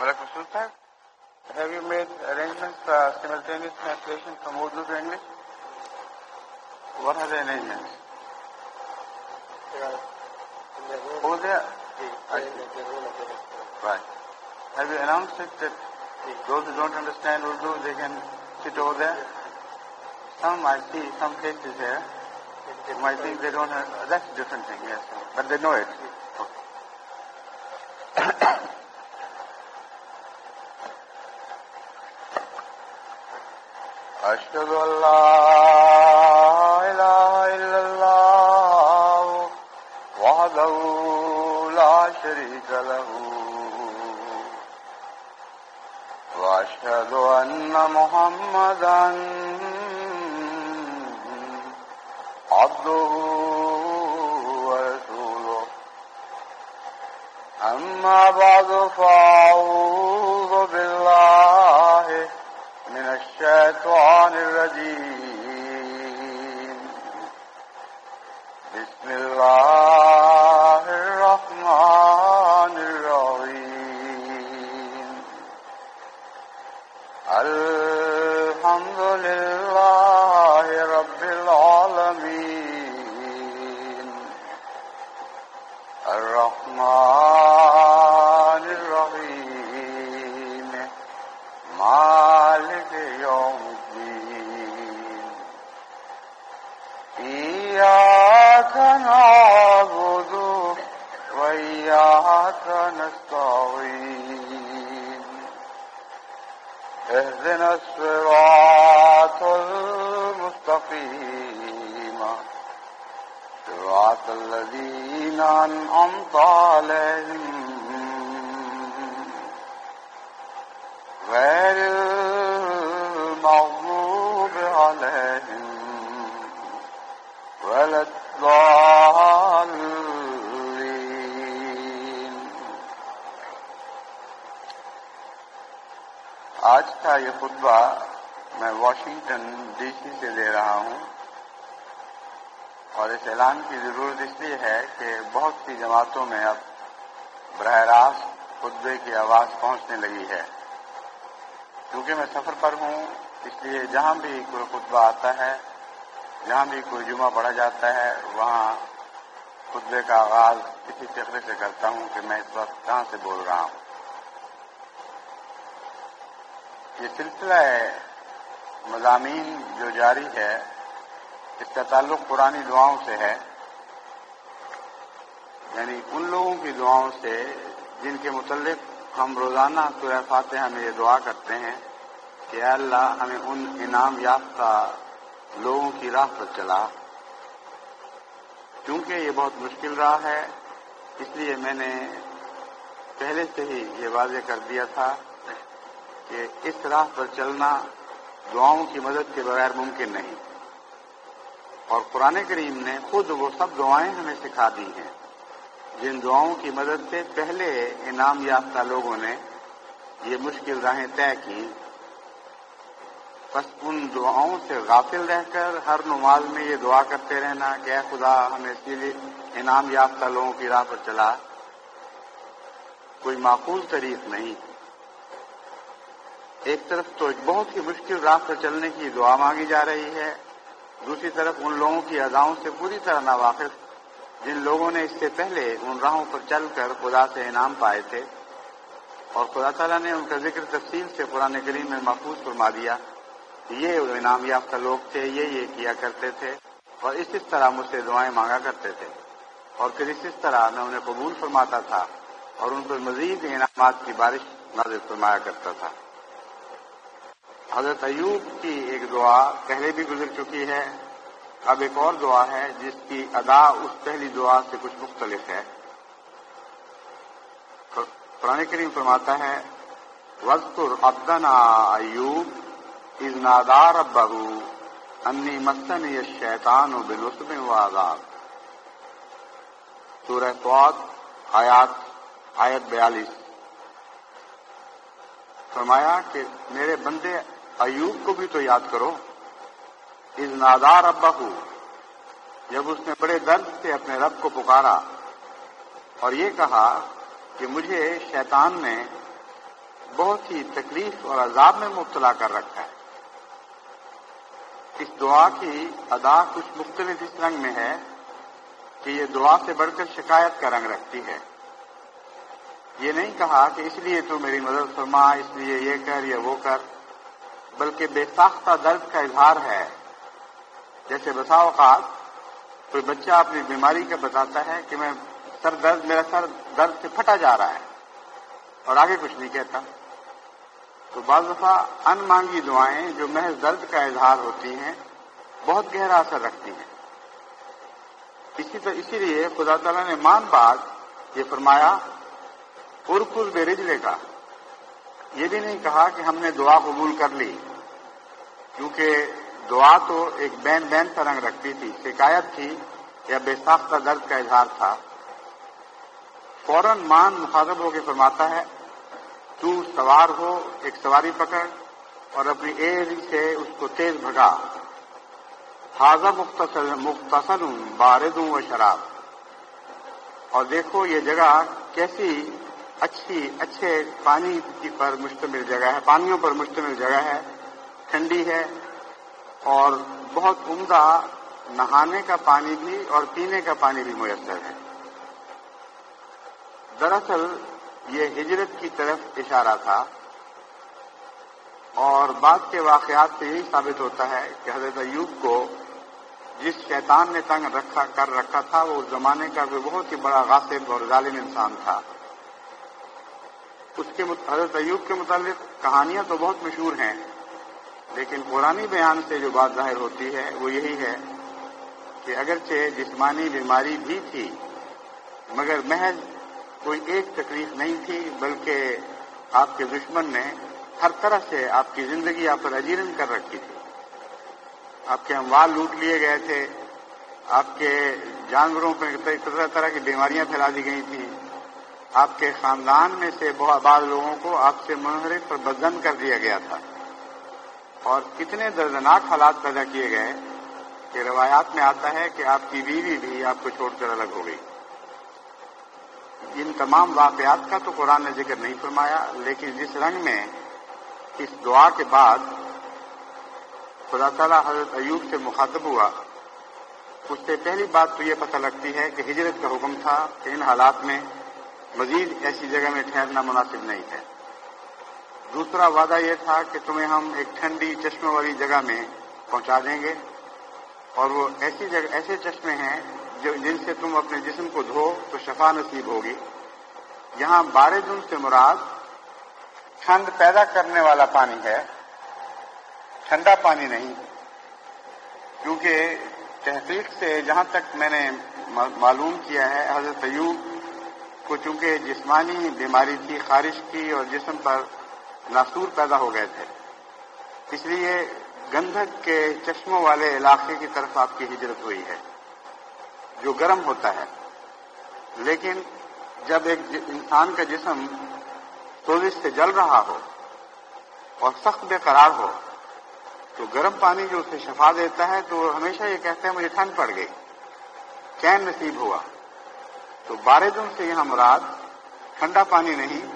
Walaikum Sultan. Have you made arrangements for simultaneous translation from Urdu to English? What are the arrangements? Over there? Right. Have you announced it that those who don't understand Urdu, they can sit over there? Some, I see some cases here, you might think they don't have, that's a different thing, yes, but they know it. أشهد أن لا إله إلا الله وحده لا شريك له وأشهد أن محمدا عبده ورسوله أما بعد فأعوذ بالله من الشيطان الرجيم بسم الله الرحمن الرحيم الحمد لله رب العالمين الرحمن الرحيم مالك يوم الدين إياك نعبد وإياك نستعين اهدنا الصراط المستقيم صراط الذين أنعمت عليهم غير المغضوب عليهم ولا الضالين. آج کا یہ خطبہ میں واشنگٹن ڈی سی سے دے رہا ہوں اور اس اعلان کی ضرورت اس لیے ہے کہ بہت سی جماعتوں میں اب براہ راست خطبے کی آواز پہنچنے لگی ہے. کیونکہ میں سفر پر ہوں اس لیے جہاں بھی کوئی خطبہ آتا ہے، جہاں بھی کوئی جمعہ پڑھا جاتا ہے، وہاں خطبے کا آغاز اسی فکرے سے کرتا ہوں کہ میں اس وقت کہاں سے بول رہا ہوں. یہ سلسلہ مضامین جو جاری ہے اس کا تعلق پرانی دعاؤں سے ہے، یعنی ان لوگوں کی دعاؤں سے جن کے متعلق ہم روزانہ سورہ فاتحہ میں یہ دعا کرتے ہیں کہ اے اللہ ہمیں ان انعام یافتہ لوگوں کی راہ پر چلا. کیونکہ یہ بہت مشکل راہ ہے اس لیے میں نے پہلے سے ہی یہ واضح کر دیا تھا کہ اس راہ پر چلنا دعاؤں کی مدد کے بغیر ممکن نہیں. اور قرآن کریم نے خود وہ سب دعائیں ہمیں سکھا دی ہیں جن دعاؤں کی مدد سے پہلے انعام یافتہ لوگوں نے یہ مشکل راہیں طے کی. بس ان دعاؤں سے غافل رہ کر ہر نماز میں یہ دعا کرتے رہنا کہ اے خدا ہمیں سیدھے انعام یافتہ لوگوں کی راہ پر چلا، کوئی معقول طریق نہیں. ایک طرف تو ایک بہت ہی مشکل راہ پر چلنے کی دعا مانگی جا رہی ہے، دوسری طرف ان لوگوں کی اداؤں سے پوری طرح ناواقف جن لوگوں نے اس سے پہلے ان راہوں پر چل کر خدا سے انعام پائے تھے، اور خدا تعالیٰ نے ان کا ذکر تفصیل سے قرآن کریم میں محفوظ فرما دیا کہ یہ انعام یافتہ لوگ تھے، یہ کیا کرتے تھے اور اس طرح مجھ سے دعائیں مانگا کرتے تھے، اور پھر اس طرح میں انہیں قبول فرماتا تھا اور ان پر مزید انعامات کی بارش نازل فرمایا کرتا تھا. حضرت ایوب کی ایک دعا پہلے بھی گزر چکی ہے، اب ایک اور دعا ہے جس کی ادا اس پہلی دعا سے کچھ مختلف ہے. قرآن کریم فرماتا ہے وَاذْكُرْ عَبْدَنَا أَيُّوبَ إِذْ نَادَىٰ رَبَّهُ أَنِّي مَسَّنِيَ الشَّيْطَانُ بِنُصْبٍ وَعَذَابٍ. سورہ صاد آیت 42. فرمایا کہ میرے بندے ایوب کو بھی تو یاد کرو. اذ نادى ربه، جب اس نے بڑے درد سے اپنے رب کو پکارا اور یہ کہا کہ مجھے شیطان نے بہت ہی تکلیف اور عذاب میں مبتلا کر رکھا ہے۔ اس دعا کی ادا کچھ مختلف اس رنگ میں ہے کہ یہ دعا سے بڑھ کر شکایت کا رنگ رکھتی ہے۔ یہ نہیں کہا کہ اس لیے تو میری مدد فرما، اس لیے یہ کر یا وہ کر، بلکہ بے ساختہ درد کا اظہار ہے۔ جیسے بسا اوقات کوئی بچہ اپنی بیماری کا بتاتا ہے کہ میرا سر درد سے پھٹا جا رہا ہے، اور آگے کچھ نہیں کہتا۔ تو بعض دفعہ ان مانگی دعائیں جو محض درد کا اظہار ہوتی ہیں بہت گہرا اثر رکھتی ہیں۔ اسی لیے خدا تعالیٰ نے مان بعد یہ فرمایا ارکض برجلک، یہ بھی نہیں کہا کہ ہم نے دعا قبول کر لی، کیونکہ دعا تو ایک بین کا رنگ رکھتی تھی، شکایت تھی یا بے ساختہ درد کا اظہار تھا۔ فوراً مان مخاطب ہو کے فرماتا ہے تو سوار ہو، ایک سواری پکڑ اور اپنی ایڑی سے اس کو تیز بھگا۔ ھذا مختصر بارد و شراب، اور دیکھو یہ جگہ کیسی اچھے پانی پر مشتمل جگہ ہے، پانیوں پر مشتمل جگہ ہے، ٹھنڈی ہے اور بہت عمدہ نہانے کا پانی بھی اور پینے کا پانی بھی میسر ہے۔ دراصل یہ ہجرت کی طرف اشارہ تھا، اور بعد کے واقعات سے یہی ثابت ہوتا ہے کہ حضرت ایوب کو جس شیطان نے تنگ کر رکھا تھا وہ اس زمانے کا کوئی بہت ہی بڑا غاصب اور ظالم انسان تھا۔ حضرت ایوب کے متعلق کہانیاں تو بہت مشہور ہیں، لیکن قرآنی بیان سے جو بات ظاہر ہوتی ہے وہ یہی ہے کہ اگرچہ جسمانی بیماری بھی تھی مگر محض کوئی ایک تکلیف نہیں تھی، بلکہ آپ کے دشمن نے ہر طرح سے آپ کی زندگی آپ پر اجیرن کر رکھی تھی۔ آپ کے اموال لوٹ لیے گئے تھے، آپ کے جانوروں پہ طرح طرح کی بیماریاں پھیلا دی گئی تھیں، آپ کے خاندان میں سے بعض لوگوں کو آپ سے منحرف اور بدظن کر دیا گیا تھا، اور کتنے دردناک حالات پیدا کیے گئے کہ روایات میں آتا ہے کہ آپ کی بیوی بھی آپ کو چھوڑ کر الگ ہو گئی۔ ان تمام واقعات کا تو قرآن نے ذکر نہیں فرمایا، لیکن جس رنگ میں اس دعا کے بعد خدا تعالیٰ حضرت ایوب سے مخاطب ہوا، اس سے پہلی بات تو یہ پتہ لگتی ہے کہ ہجرت کا حکم تھا کہ ان حالات میں مزید ایسی جگہ میں ٹھہرنا مناسب نہیں ہے۔ دوسرا وعدہ یہ تھا کہ تمہیں ہم ایک ٹھنڈی چشمے والی جگہ میں پہنچا دیں گے، اور وہ ایسے چشمے ہیں جن سے تم اپنے جسم کو دھو تو شفا نصیب ہوگی۔ یہاں باردن سے مراد ٹھنڈ پیدا کرنے والا پانی ہے، ٹھنڈا پانی نہیں، کیونکہ تحقیق سے جہاں تک میں نے معلوم کیا ہے حضرت ایوب کو چونکہ جسمانی بیماری تھی، خارش کی، اور جسم پر ناسور پیدا ہو گئے تھے، اس لیے گندھک کے چشموں والے علاقے کی طرف آپ کی ہجرت ہوئی ہے جو گرم ہوتا ہے۔ لیکن جب ایک انسان کا جسم سوزش سے جل رہا ہو اور سخت بے قرار ہو تو گرم پانی جو اسے شفا دیتا ہے تو ہمیشہ یہ کہتے ہیں مجھے ٹھنڈ پڑ گئی، چین نصیب ہوا۔ تو باردن سے یہاں مراد ٹھنڈا پانی نہیں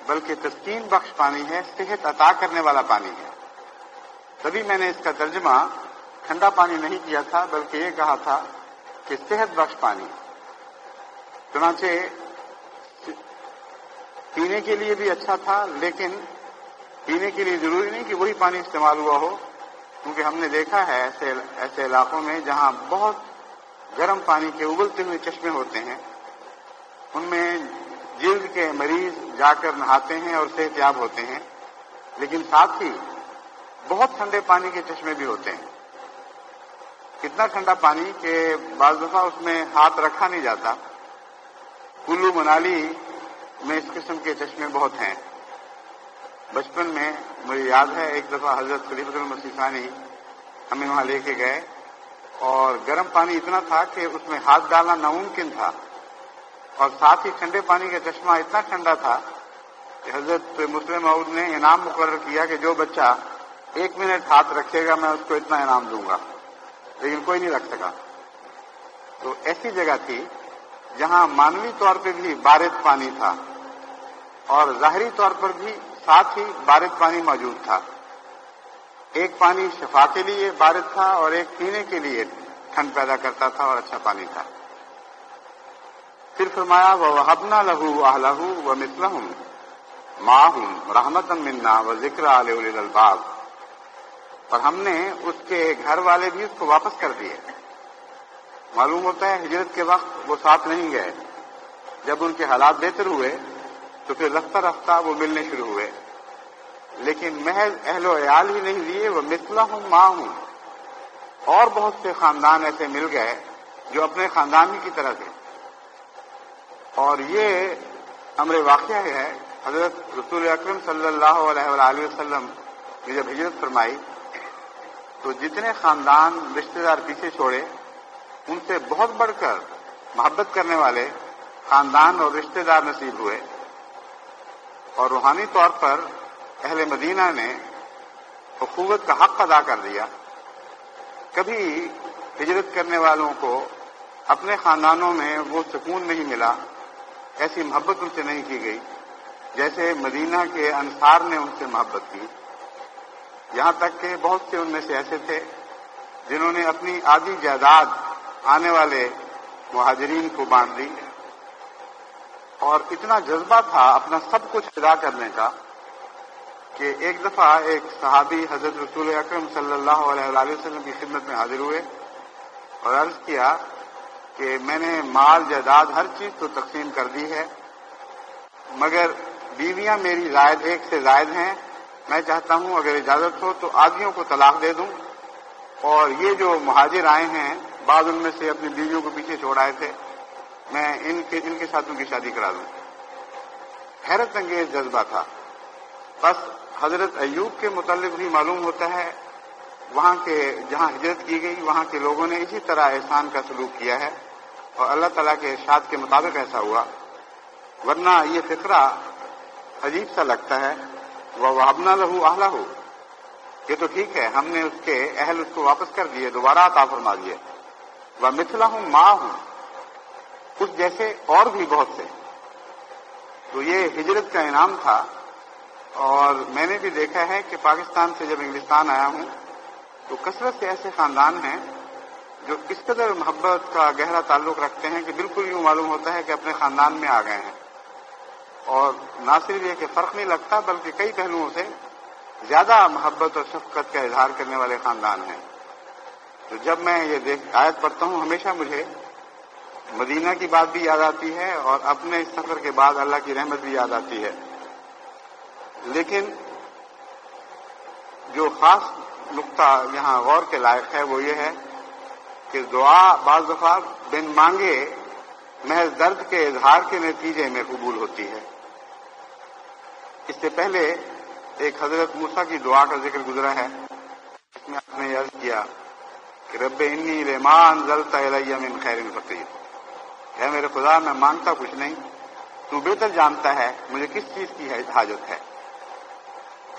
بلکہ تسکین بخش پانی ہے، صحت عطا کرنے والا پانی ہے۔ تبھی میں نے اس کا ترجمہ ٹھنڈا پانی نہیں کیا تھا بلکہ یہ کہا تھا کہ صحت بخش پانی۔ چنانچہ پینے کے لیے بھی اچھا تھا، لیکن پینے کے لیے ضروری نہیں کہ وہی پانی استعمال ہوا ہو، کیونکہ ہم نے دیکھا ہے ایسے علاقوں میں جہاں بہت گرم پانی کے ابلتے ہوئے چشمے ہوتے ہیں، ان میں جلد کے مریض جا کر نہاتے ہیں اور صحت یاب ہوتے ہیں، لیکن ساتھ ہی بہت ٹھنڈے پانی کے چشمے بھی ہوتے ہیں۔ کتنا ٹھنڈا پانی کہ بعض دفعہ اس میں ہاتھ رکھا نہیں جاتا۔ کلو منالی میں اس قسم کے چشمے بہت ہیں۔ بچپن میں مجھے یاد ہے ایک دفعہ حضرت خلیفۃ المسیح ثانی ہمیں وہاں لے کے گئے، اور گرم پانی اتنا تھا کہ اس میں ہاتھ ڈالنا ناممکن تھا، اور ساتھ ہی ٹھنڈے پانی کا چشمہ اتنا ٹھنڈا تھا کہ حضرت مسلم موعود نے انعام مقرر کیا کہ جو بچہ 1 منٹ ہاتھ رکھے گا میں اس کو اتنا انعام دوں گا، لیکن کوئی نہیں رکھ سکا۔ تو ایسی جگہ تھی جہاں مانوی طور پہ بھی بارد پانی تھا اور ظاہری طور پر بھی ساتھ ہی بارد پانی موجود تھا. ایک پانی شفا کے لیے بارد تھا اور ایک پینے کے لیے ٹھنڈ پیدا کرتا تھا اور اچھا پانی تھا. پھر فرمایا وَوَهَبْنَا لَهُ أَهْلَهُ وَمِثْلَهُمْ مَعَهُمْ رَحْمَةً مِنَّا وَذِكْرَىٰ لِأُولِي الْأَلْبَابِ. اور ہم نے اس کے گھر والے بھی اس کو واپس کر دیے. معلوم ہوتا ہے ہجرت کے وقت وہ ساتھ نہیں گئے. جب ان کے حالات بہتر ہوئے تو پھر رفتہ رفتہ وہ ملنے شروع ہوئے. لیکن محض اہل و عیال ہی نہیں دیے، وہ مثلہم معہم، اور بہت سے خاندان ایسے مل گئے جو اپنے خاندان ہی کی طرح تھے. اور یہ امر واقعہ ہے. حضرت رسول اکرم صلی اللہ علیہ وآلہ وسلم نے جب ہجرت فرمائی تو جتنے خاندان رشتے دار پیچھے چھوڑے ان سے بہت بڑھ کر محبت کرنے والے خاندان اور رشتے دار نصیب ہوئے. اور روحانی طور پر اہل مدینہ نے اخوت کا حق ادا کر دیا. کبھی ہجرت کرنے والوں کو اپنے خاندانوں میں وہ سکون نہیں ملا، ایسی محبت ان سے نہیں کی گئی جیسے مدینہ کے انصار نے ان سے محبت کی. یہاں تک کہ بہت سے ان میں سے ایسے تھے جنہوں نے اپنی آدھی جائیداد آنے والے مہاجرین کو بانٹ دی. اور اتنا جذبہ تھا اپنا سب کچھ ادا کرنے کا کہ ایک دفعہ ایک صحابی حضرت رسول اکرم صلی اللہ علیہ وآلہ وسلم کی خدمت میں حاضر ہوئے اور عرض کیا کہ میں نے مال جائیداد ہر چیز تو تقسیم کر دی ہے، مگر بیویاں میری زائد ایک سے زائد ہیں. میں چاہتا ہوں اگر اجازت ہو تو آدھیوں کو طلاق دے دوں، اور یہ جو مہاجر آئے ہیں بعض ان میں سے اپنی بیویوں کو پیچھے چھوڑ آئے تھے، میں ان کے ساتھ ان کی شادی کرا دوں. حیرت انگیز جذبہ تھا. بس حضرت ایوب کے متعلق بھی معلوم ہوتا ہے وہاں کے جہاں ہجرت کی گئی وہاں کے لوگوں نے اسی طرح احسان کا سلوک کیا ہے اور اللہ تعالیٰ کے ارشاد کے مطابق ایسا ہوا. ورنہ یہ فقرہ عجیب سا لگتا ہے. وَوَهَبْنَا لَهُ أَهْلَهُ، یہ تو ٹھیک ہے ہم نے اس کے اہل اس کو واپس کر دیے، دوبارہ عطا فرما دیے. وَمِثْلَهُمْ مَعَهُمْ، اس جیسے اور بھی بہت سے. تو یہ ہجرت کا انعام تھا. اور میں نے بھی دیکھا ہے کہ پاکستان سے جب انگلستان آیا ہوں تو کثرت سے ایسے خاندان ہیں جو اس قدر محبت کا گہرا تعلق رکھتے ہیں کہ بالکل یوں معلوم ہوتا ہے کہ اپنے خاندان میں آ گئے ہیں. اور نہ صرف یہ کہ فرق نہیں لگتا بلکہ کئی پہلوؤں سے زیادہ محبت اور شفقت کا اظہار کرنے والے خاندان ہیں. تو جب میں یہ آیت پڑھتا ہوں ہمیشہ مجھے مدینہ کی بات بھی یاد آتی ہے اور اپنے اس سفر کے بعد اللہ کی رحمت بھی یاد آتی ہے. لیکن جو خاص نقطہ یہاں غور کے لائق ہے وہ یہ ہے کہ دعا بعض دفعہ بن مانگے محض درد کے اظہار کے نتیجے میں قبول ہوتی ہے. اس سے پہلے ایک حضرت موسیٰ کی دعا کا ذکر گزرا ہے، اس میں آپ نے عرض کیا کہ رب انی لما انزلت الی من خیر فقیر، اے میرے خدا میں مانگتا کچھ نہیں، تو بہتر جانتا ہے مجھے کس چیز کی حاجت ہے،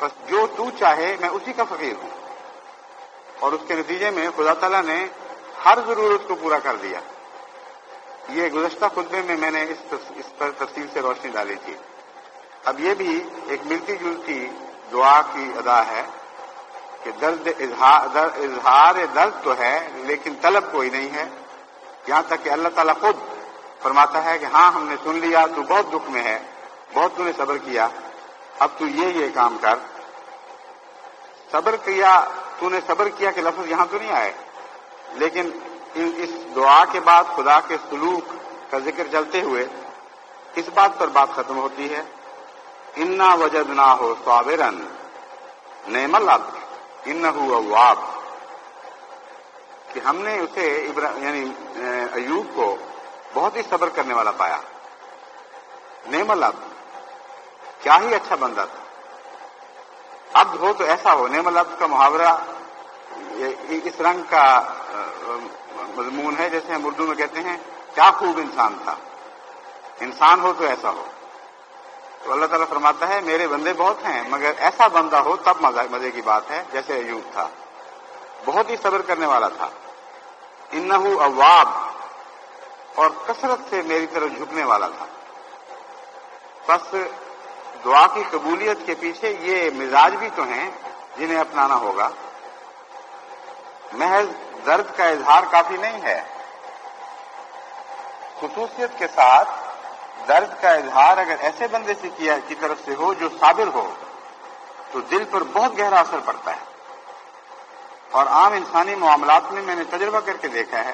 بس جو تو چاہے میں اسی کا فقیر ہوں. اور اس کے نتیجے میں خدا تعالیٰ نے ہر ضرورت کو پورا کر دیا. یہ گزشتہ خطبے میں میں نے اس پر تفصیل سے روشنی ڈالی تھی. اب یہ بھی ایک ملتی جلتی دعا کی ادا ہے کہ اظہار درد تو ہے لیکن طلب کوئی نہیں ہے. یہاں تک کہ اللہ تعالیٰ خود فرماتا ہے کہ ہاں ہم نے سن لیا، تو بہت دکھ میں ہے، بہت تو نے صبر کیا، اب تو یہ کام کر. صبر کیا، تو نے صبر کیا کہ لفظ یہاں تو نہیں آئے، لیکن اس دعا کے بعد خدا کے سلوک کا ذکر چلتے ہوئے اس بات پر بات ختم ہوتی ہے انا وجدناہ صابرا نعم العبد انہ اواب، کہ ہم نے اسے یعنی ایوب کو بہت ہی صبر کرنے والا پایا. نعم العبد، کیا ہی اچھا بندہ تھا. عبد ہو تو ایسا ہو. نعم العبد کا محاورہ اس رنگ کا مضمون ہے جیسے ہم اردو میں کہتے ہیں کیا خوب انسان تھا. انسان ہو تو ایسا ہو. تو اللہ تعالیٰ فرماتا ہے میرے بندے بہت ہیں مگر ایسا بندہ ہو تب مزے کی بات ہے جیسے ایوب تھا، بہت ہی صبر کرنے والا تھا. انہ اواب، اور کثرت سے میری طرف جھکنے والا تھا. بس دعا کی قبولیت کے پیچھے یہ مزاج بھی تو ہیں جنہیں اپنانا ہوگا. محض درد کا اظہار کافی نہیں ہے. خصوصیت کے ساتھ درد کا اظہار اگر ایسے بندے سے کی طرف سے ہو جو صابر ہو تو دل پر بہت گہرا اثر پڑتا ہے. اور عام انسانی معاملات میں نے تجربہ کر کے دیکھا ہے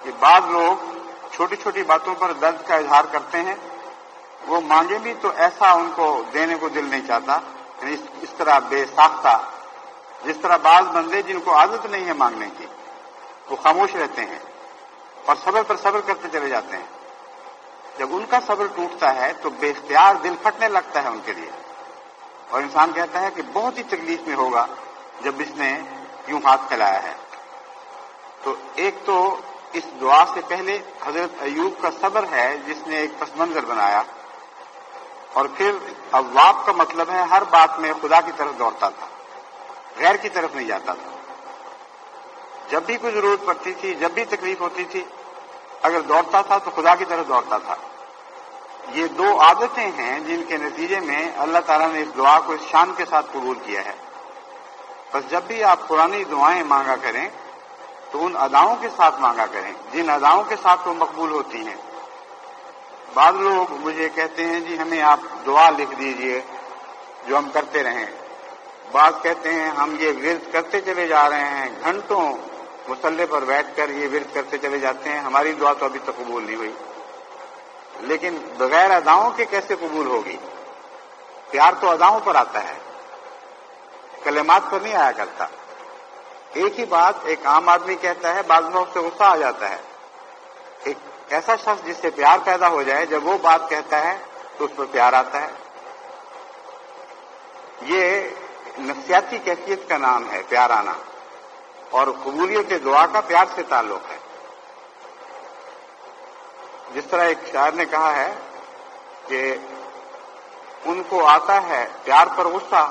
کہ بعض لوگ چھوٹی چھوٹی باتوں پر درد کا اظہار کرتے ہیں. وہ مانگے بھی تو ایسا ان کو دینے کو دل نہیں چاہتا، یعنی اس طرح بے ساختہ، جس طرح بعض بندے جن کو عادت نہیں ہے مانگنے کی وہ خاموش رہتے ہیں اور صبر پر صبر کرتے چلے جاتے ہیں. جب ان کا صبر ٹوٹتا ہے تو بے اختیار دل پھٹنے لگتا ہے ان کے لیے، اور انسان کہتا ہے کہ بہت ہی تکلیف میں ہوگا جب اس نے یوں ہاتھ پھیلایا ہے. تو ایک تو اس دعا سے پہلے حضرت ایوب کا صبر ہے جس نے ایک پس منظر بنایا، اور پھر اواب کا مطلب ہے ہر بات میں خدا کی طرف دوڑتا تھا، غیر کی طرف نہیں جاتا تھا. جب بھی کوئی ضرورت پڑتی تھی، جب بھی تکلیف ہوتی تھی، اگر دوڑتا تھا تو خدا کی طرف دوڑتا تھا. یہ دو عادتیں ہیں جن کے نتیجے میں اللہ تعالیٰ نے اس دعا کو اس شان کے ساتھ قبول کیا ہے. بس جب بھی آپ قرآنی دعائیں مانگا کریں تو ان اداؤں کے ساتھ مانگا کریں جن اداؤں کے ساتھ وہ مقبول ہوتی ہیں. بعض لوگ مجھے کہتے ہیں جی ہمیں آپ دعا لکھ دیجئے جو ہم کرتے رہیں. بعض کہتے ہیں ہم یہ ورد کرتے چلے جا رہے ہیں، گھنٹوں مصلے پر بیٹھ کر یہ ورد کرتے چلے جاتے ہیں، ہماری دعا تو ابھی تک قبول نہیں ہوئی. لیکن بغیر اداؤں کے کیسے قبول ہوگی؟ پیار تو اداؤں پر آتا ہے، کلمات پر نہیں آیا کرتا. ایک ہی بات ایک عام آدمی کہتا ہے، بعض لوگ سے غصہ آ جاتا ہے. ایک ایسا شخص جس سے پیار پیدا ہو جائے جب وہ بات کہتا ہے تو اس پر پیار آتا ہے. یہ نفسیاتی کیفیت کا نام ہے پیار آنا، اور قبولیت دعا کا پیار سے تعلق ہے. جس طرح ایک شاعر نے کہا ہے کہ ان کو آتا ہے پیار پر غصہ،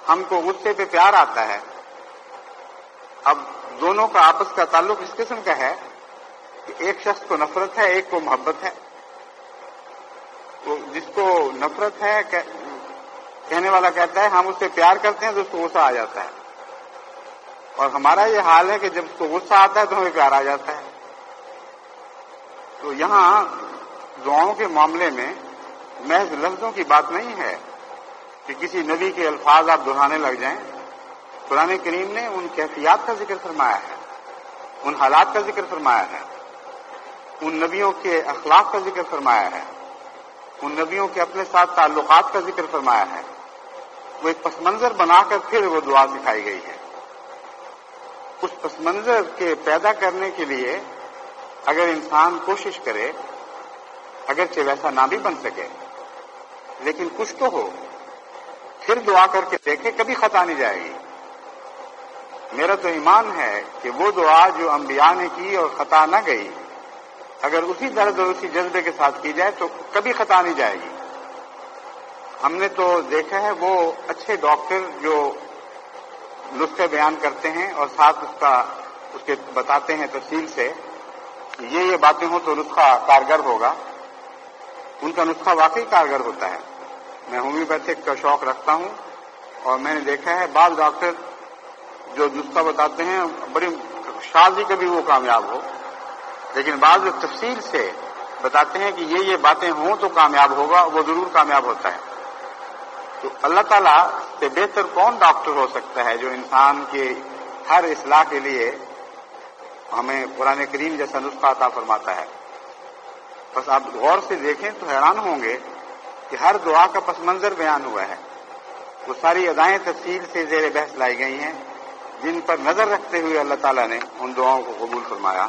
ہم کو غصے پہ پیار آتا ہے. اب دونوں کا آپس کا تعلق اس قسم کا ہے کہ ایک شخص کو نفرت ہے، ایک کو محبت ہے. تو جس کو نفرت ہے کہنے والا کہتا ہے ہم اس سے پیار کرتے ہیں تو اس کو غصہ آ جاتا ہے، اور ہمارا یہ حال ہے کہ جب اس کو غصہ آتا ہے تو ہمیں پیار آ جاتا ہے. تو یہاں دعاؤں کے معاملے میں محض لفظوں کی بات نہیں ہے کہ کسی نبی کے الفاظ آپ دہرانے لگ جائیں. قرآن کریم نے ان کیفیات کا ذکر فرمایا ہے، ان حالات کا ذکر فرمایا ہے، ان نبیوں کے اخلاق کا ذکر فرمایا ہے، ان نبیوں کے اپنے ساتھ تعلقات کا ذکر فرمایا ہے. وہ ایک پس منظر بنا کر پھر وہ دعا سکھائی گئی ہے. اس پس منظر کے پیدا کرنے کے لیے اگر انسان کوشش کرے، اگرچہ ویسا نہ بھی بن سکے لیکن کچھ تو ہو، پھر دعا کر کے دیکھے، کبھی خطا نہیں جائے گی. میرا تو ایمان ہے کہ وہ دعا جو انبیاء نے کی اور خطا نہ گئی، اگر اسی درد اور اسی جذبے کے ساتھ کی جائے تو کبھی خطا نہیں جائے گی. ہم نے تو دیکھا ہے وہ اچھے ڈاکٹر جو نسخے بیان کرتے ہیں اور ساتھ اس کے بتاتے ہیں تفصیل سے یہ باتیں ہوں تو نسخہ کارگر ہوگا. ان کا نسخہ واقعی کارگر ہوتا ہے. میں ہومیوپیتھک کا شوق رکھتا ہوں اور میں نے دیکھا ہے بعض ڈاکٹر جو نسخہ بتاتے ہیں بڑی شاید ہی کبھی وہ کامیاب ہو، لیکن بعض جو تفصیل سے بتاتے ہیں کہ یہ باتیں ہوں تو کامیاب ہوگا، وہ ضرور کامیاب ہوتا ہے. تو اللہ تعالیٰ سے بہتر کون ڈاکٹر ہو سکتا ہے جو انسان کے ہر اصلاح کے لیے ہمیں قرآن کریم جیسا نسخہ عطا فرماتا ہے. بس آپ غور سے دیکھیں تو حیران ہوں گے کہ ہر دعا کا پس منظر بیان ہوا ہے. وہ ساری ادائیں تفصیل سے زیر بحث لائی گئی ہیں جن پر نظر رکھتے ہوئے اللہ تعالیٰ نے ان دعاؤں کو قبول فرمایا.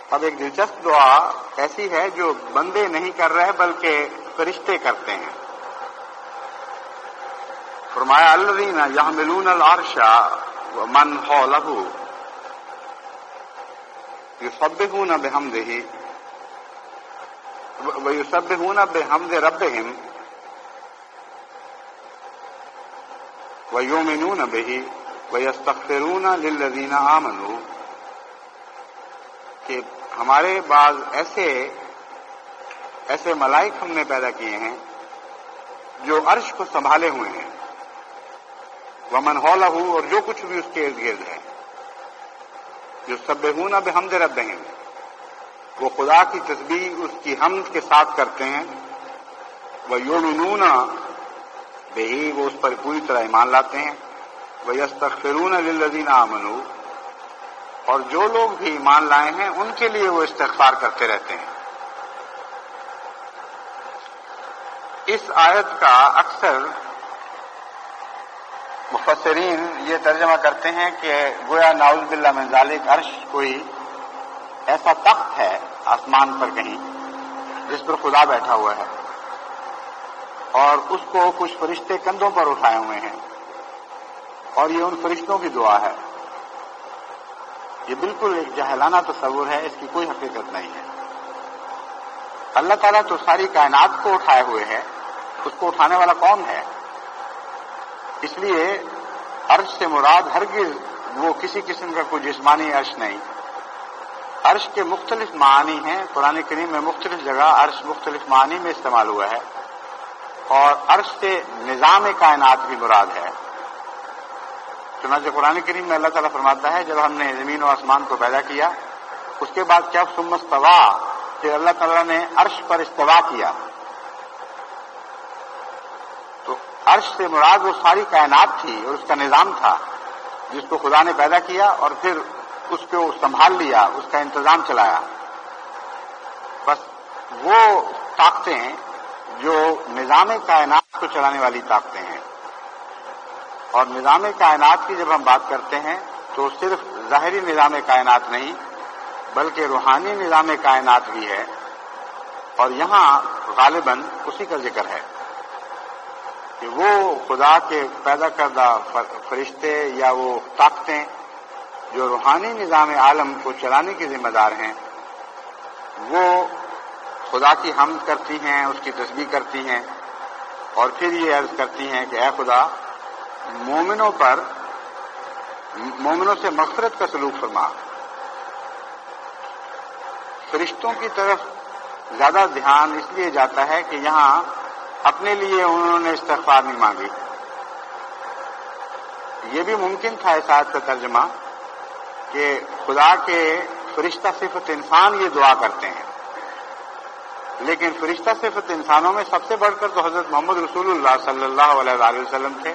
اب ایک دلچسپ دعا ایسی ہے جو بندے نہیں کر رہے بلکہ فرشتے کرتے ہیں. فرمایا الذین یحملون العرش ومن حولہ یسبحون بحمدہ ویسبحون بحمد ربہم ویؤمنون بہ ویستغفرون للذین آمنوا. کہ ہمارے بعض ایسے ملائک ہم نے پیدا کیے ہیں جو عرش کو سنبھالے ہوئے ہیں، ومن حولہ، اور جو کچھ بھی اس کے ارد گرد ہے، جو یسبحون بحمد ربہم، وہ خدا کی تسبیح اس کی حمد کے ساتھ کرتے ہیں، ویؤمنون بہ، وہ اس پر پوری طرح ایمان لاتے ہیں، ویستغفرون للذین آمنوا، اور جو لوگ بھی ایمان لائے ہیں ان کے لیے وہ استغفار کرتے رہتے ہیں۔ اس آیت کا اکثر مفسرین یہ ترجمہ کرتے ہیں کہ گویا نعوذ باللہ من ذالک عرش کوئی ایسا تخت ہے آسمان پر کہیں جس پر خدا بیٹھا ہوا ہے، اور اس کو کچھ فرشتے کندھوں پر اٹھائے ہوئے ہیں، اور یہ ان فرشتوں کی دعا ہے۔ یہ بالکل ایک جاہلانہ تصور ہے، اس کی کوئی حقیقت نہیں ہے۔ اللہ تعالیٰ تو ساری کائنات کو اٹھائے ہوئے ہے، اس کو اٹھانے والا کون ہے؟ اس لیے عرش سے مراد ہرگز وہ کسی قسم کا کوئی جسمانی عرش نہیں۔ عرش کے مختلف معانی ہیں، قرآن کریم میں مختلف جگہ عرش مختلف معانی میں استعمال ہوا ہے، اور عرش سے نظام کائنات بھی مراد ہے۔ چنانچہ قرآن کریم میں اللہ تعالیٰ فرماتا ہے جب ہم نے زمین و آسمان کو پیدا کیا، اس کے بعد کیا ثم استویٰ، پھر اللہ تعالیٰ نے عرش پر استوا کیا۔ تو عرش سے مراد وہ ساری کائنات تھی اور اس کا نظام تھا جس کو خدا نے پیدا کیا اور پھر اس کو سنبھال لیا، اس کا انتظام چلایا۔ بس وہ طاقتیں جو نظام کائنات کو چلانے والی طاقتیں ہیں، اور نظام کائنات کی جب ہم بات کرتے ہیں تو صرف ظاہری نظام کائنات نہیں بلکہ روحانی نظام کائنات بھی ہے، اور یہاں غالباً اسی کا ذکر ہے کہ وہ خدا کے پیدا کردہ فرشتے یا وہ طاقتیں جو روحانی نظام عالم کو چلانے کی ذمہ دار ہیں، وہ خدا کی حمد کرتی ہیں، اس کی تسبیح کرتی ہیں، اور پھر یہ عرض کرتی ہیں کہ اے خدا، مومنوں سے مغفرت کا سلوک فرما۔ فرشتوں کی طرف زیادہ دھیان اس لیے جاتا ہے کہ یہاں اپنے لیے انہوں نے استغفار نہیں مانگی۔ یہ بھی ممکن تھا اس آیت کا ترجمہ کہ خدا کے فرشتہ صفت انسان یہ دعا کرتے ہیں، لیکن فرشتہ صفت انسانوں میں سب سے بڑھ کر تو حضرت محمد رسول اللہ صلی اللہ علیہ وآلہ وسلم تھے۔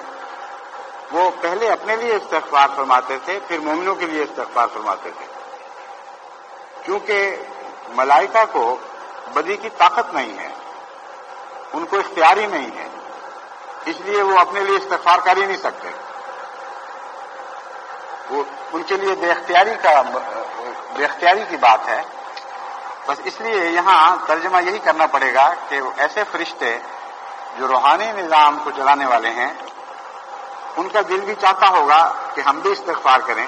وہ پہلے اپنے لیے استغفار فرماتے تھے، پھر مومنوں کے لیے استغفار فرماتے تھے، کیونکہ ملائکہ کو بدی کی طاقت نہیں ہے، ان کو اختیاری نہیں ہے، اس لیے وہ اپنے لیے استغفار کر ہی نہیں سکتے۔ وہ ان کے لیے بے اختیاری کی بات ہے۔ بس اس لیے یہاں ترجمہ یہی کرنا پڑے گا کہ ایسے فرشتے جو روحانی نظام کو چلانے والے ہیں، ان کا دل بھی چاہتا ہوگا کہ ہم بھی استغفار کریں،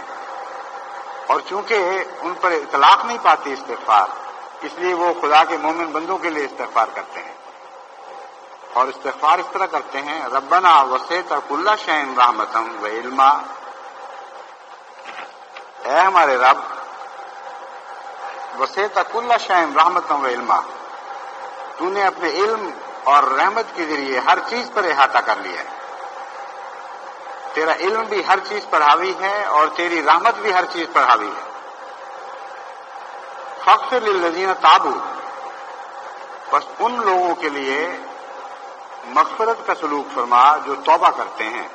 اور چونکہ ان پر اطلاق نہیں پاتی استغفار، اس لیے وہ خدا کے مومن بندوں کے لیے استغفار کرتے ہیں، اور استغفار اس طرح کرتے ہیں، ربنا وسعت کل شیء رحمۃ و علما، اے ہمارے رب، وسعت کل شیء رحمۃ و علما، تو نے اپنے علم اور رحمت کے ذریعے ہر چیز پر احاطہ کر لیا ہے، تیرا علم بھی ہر چیز پر حاوی ہے اور تیری رحمت بھی ہر چیز پر حاوی ہے۔ فاغفر للذین تابوا، بس ان لوگوں کے لیے مغفرت کا سلوک فرما جو توبہ کرتے ہیں،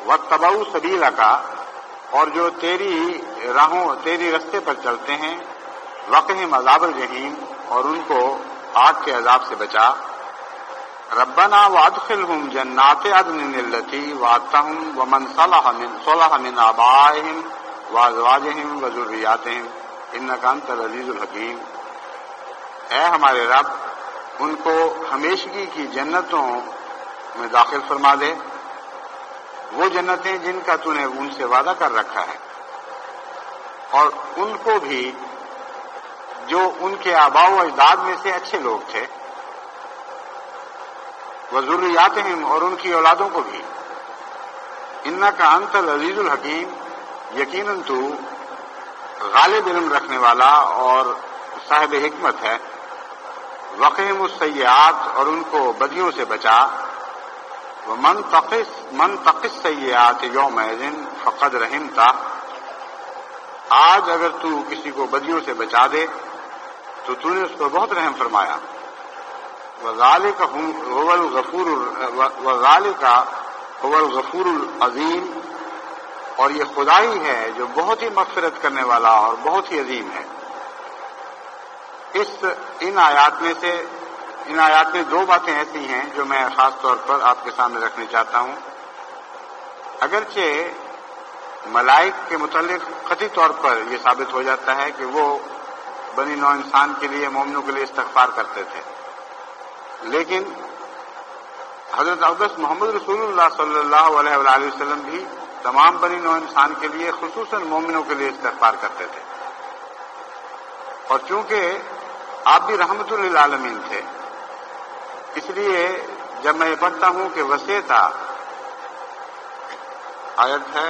واتبعوا سبیلک، اور جو تیری رستے پر چلتے ہیں، وقہم عذاب الجحیم، اور ان کو آگ کے عذاب سے بچا۔ ربنا وادخلهم جنات عدن التي وعدتهم ومن صلح من آبائهم وازواجهم وذرياتهم انك انت العزيز الحكيم، اے ہمارے رب، ان کو ہمیشگی کی جنتوں میں داخل فرما دے، وہ جنتیں جن کا تو نے ان سے وعدہ کر رکھا ہے، اور ان کو بھی جو ان کے آباء و اجداد میں سے اچھے لوگ تھے، وذریاتہم، اور ان کی اولادوں کو بھی، انک انت العزیز الحکیم، یقیناً تو غالب علم رکھنے والا اور صاحب حکمت ہے. وقیم السیئات، اور ان کو بدیوں سے بچا. ومن تق السیئات یومئذ فقد رحمتا، آج اگر تو کسی کو بدیوں سے بچا دے تو نے اس کو بہت رحم فرمایا. وذالک هو الغفور العظیم، اور یہ خدائی ہے جو بہت ہی مغفرت کرنے والا اور بہت ہی عظیم ہے. ان آیات میں دو باتیں ایسی ہیں جو میں خاص طور پر آپ کے سامنے رکھنا چاہتا ہوں. اگرچہ ملائک کے متعلق قطعی طور پر یہ ثابت ہو جاتا ہے کہ وہ بنی نوع انسان کے لیے، مومنوں کے لیے استغفار کرتے تھے، لیکن حضرت اقدس محمد رسول اللہ صلی اللہ علیہ وآلہ وسلم بھی تمام بنی نوع انسان کے لیے، خصوصاً مومنوں کے لیے استغفار کرتے تھے. اور چونکہ آپ بھی رحمت للعالمین تھے، اس لیے جب میں یہ پڑھتا ہوں کہ وسیع تھا، آیت ہے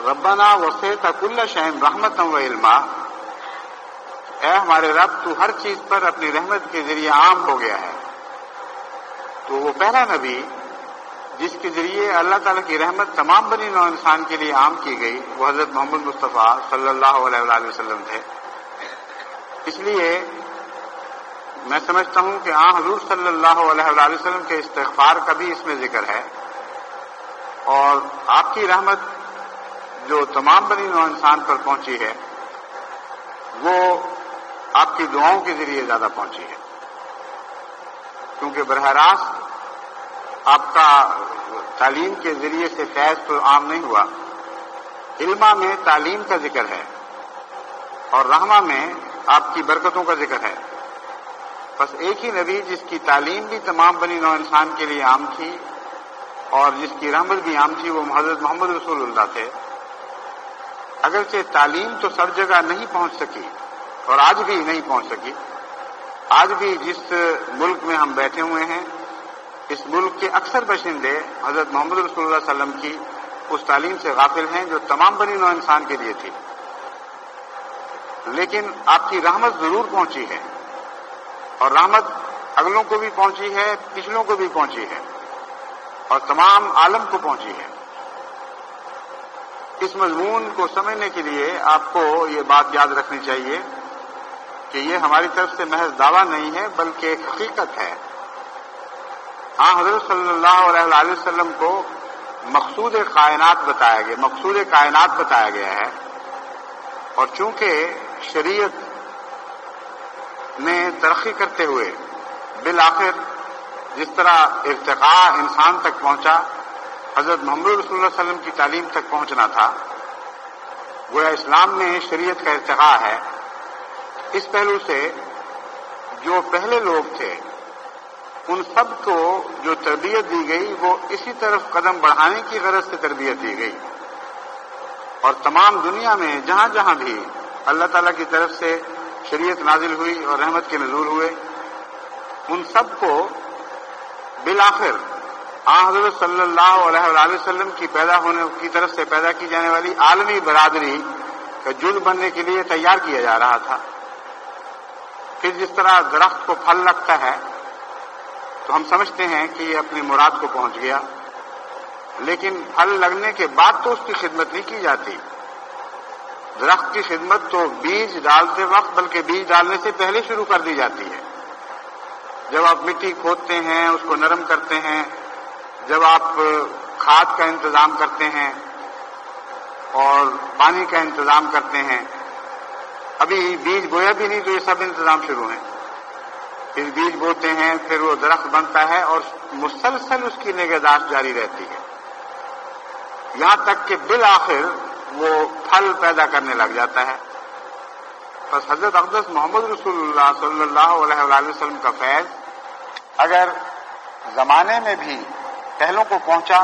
ربنا وسعت کل شیء رحمتا و علما، اے ہمارے رب تو ہر چیز پر اپنی رحمت کے ذریعے عام ہو گیا ہے. تو وہ پہلا نبی جس کے ذریعے اللہ تعالیٰ کی رحمت تمام بنی نوع انسان کے لیے عام کی گئی، وہ حضرت محمد مصطفیٰ صلی اللہ علیہ وآلہ وسلم تھے. اس لیے میں سمجھتا ہوں کہ حضور صلی اللہ علیہ وآلہ وسلم کے استغفار کا بھی اس میں ذکر ہے، اور آپ کی رحمت جو تمام بنی نوع انسان پر پہنچی ہے وہ آپ کی دعاؤں کے ذریعے زیادہ پہنچی ہے. کیونکہ براہ راست آپ کا تعلیم کے ذریعے سے فیض تو عام نہیں ہوا. علما میں تعلیم کا ذکر ہے اور رحمہ میں آپ کی برکتوں کا ذکر ہے. بس ایک ہی نبی جس کی تعلیم بھی تمام بنی نوع انسان کے لیے عام تھی اور جس کی رحمت بھی عام تھی، وہ حضرت محمد رسول اللہ تھے. اگرچہ تعلیم تو سب جگہ نہیں پہنچ سکی اور آج بھی نہیں پہنچ سکی. آج بھی جس ملک میں ہم بیٹھے ہوئے ہیں، اس ملک کے اکثر باشندے حضرت محمد رسول اللہ صلی اللہ علیہ وسلم کی اس تعلیم سے غافل ہیں جو تمام بنی نوع انسان کے لیے تھی. لیکن آپ کی رحمت ضرور پہنچی ہے، اور رحمت اگلوں کو بھی پہنچی ہے، پچھلوں کو بھی پہنچی ہے، اور تمام عالم کو پہنچی ہے. اس مضمون کو سمجھنے کے لیے آپ کو یہ بات یاد رکھنی چاہیے کہ یہ ہماری طرف سے محض دعویٰ نہیں ہے بلکہ ایک حقیقت ہے. حضرت صلی اللہ علیہ وسلم کو مقصود کائنات بتایا گیا ہے، اور چونکہ شریعت نے ترقی کرتے ہوئے بالآخر جس طرح ارتقاء انسان تک پہنچا، حضرت محمد رسول اللہ صلی اللہ علیہ وسلم کی تعلیم تک پہنچنا تھا. گویا اسلام میں شریعت کا ارتقاء ہے. اس پہلو سے جو پہلے لوگ تھے ان سب کو جو تربیت دی گئی وہ اسی طرف قدم بڑھانے کی غرض سے تربیت دی گئی. اور تمام دنیا میں جہاں جہاں بھی اللہ تعالیٰ کی طرف سے شریعت نازل ہوئی اور رحمت کے نزول ہوئے، ان سب کو بالآخر حضرت صلی اللہ علیہ وسلم کی پیدا ہونے کی طرف سے پیدا کی جانے والی عالمی برادری کا جز بننے کے لیے تیار کیا جا رہا تھا. پھر جس طرح درخت کو پھل لگتا ہے تو ہم سمجھتے ہیں کہ یہ اپنی مراد کو پہنچ گیا، لیکن پھل لگنے کے بعد تو اس کی خدمت نہیں کی جاتی. درخت کی خدمت تو بیج ڈالتے وقت بلکہ بیج ڈالنے سے پہلے شروع کر دی جاتی ہے. جب آپ مٹی کھودتے ہیں، اس کو نرم کرتے ہیں، جب آپ کھاد کا انتظام کرتے ہیں اور پانی کا انتظام کرتے ہیں، ابھی بیج بویا بھی نہیں تو یہ سب انتظام شروع ہیں. پھر بیج بوتے ہیں، پھر وہ درخت بنتا ہے اور مسلسل اس کی نگہداشت جاری رہتی ہے، یہاں تک کہ بالآخر وہ پھل پیدا کرنے لگ جاتا ہے. بس حضرت اقدس محمد رسول اللہ صلی اللہ علیہ وآلہ وسلم کا فیض اگر زمانے میں بھی پہلوں کو پہنچا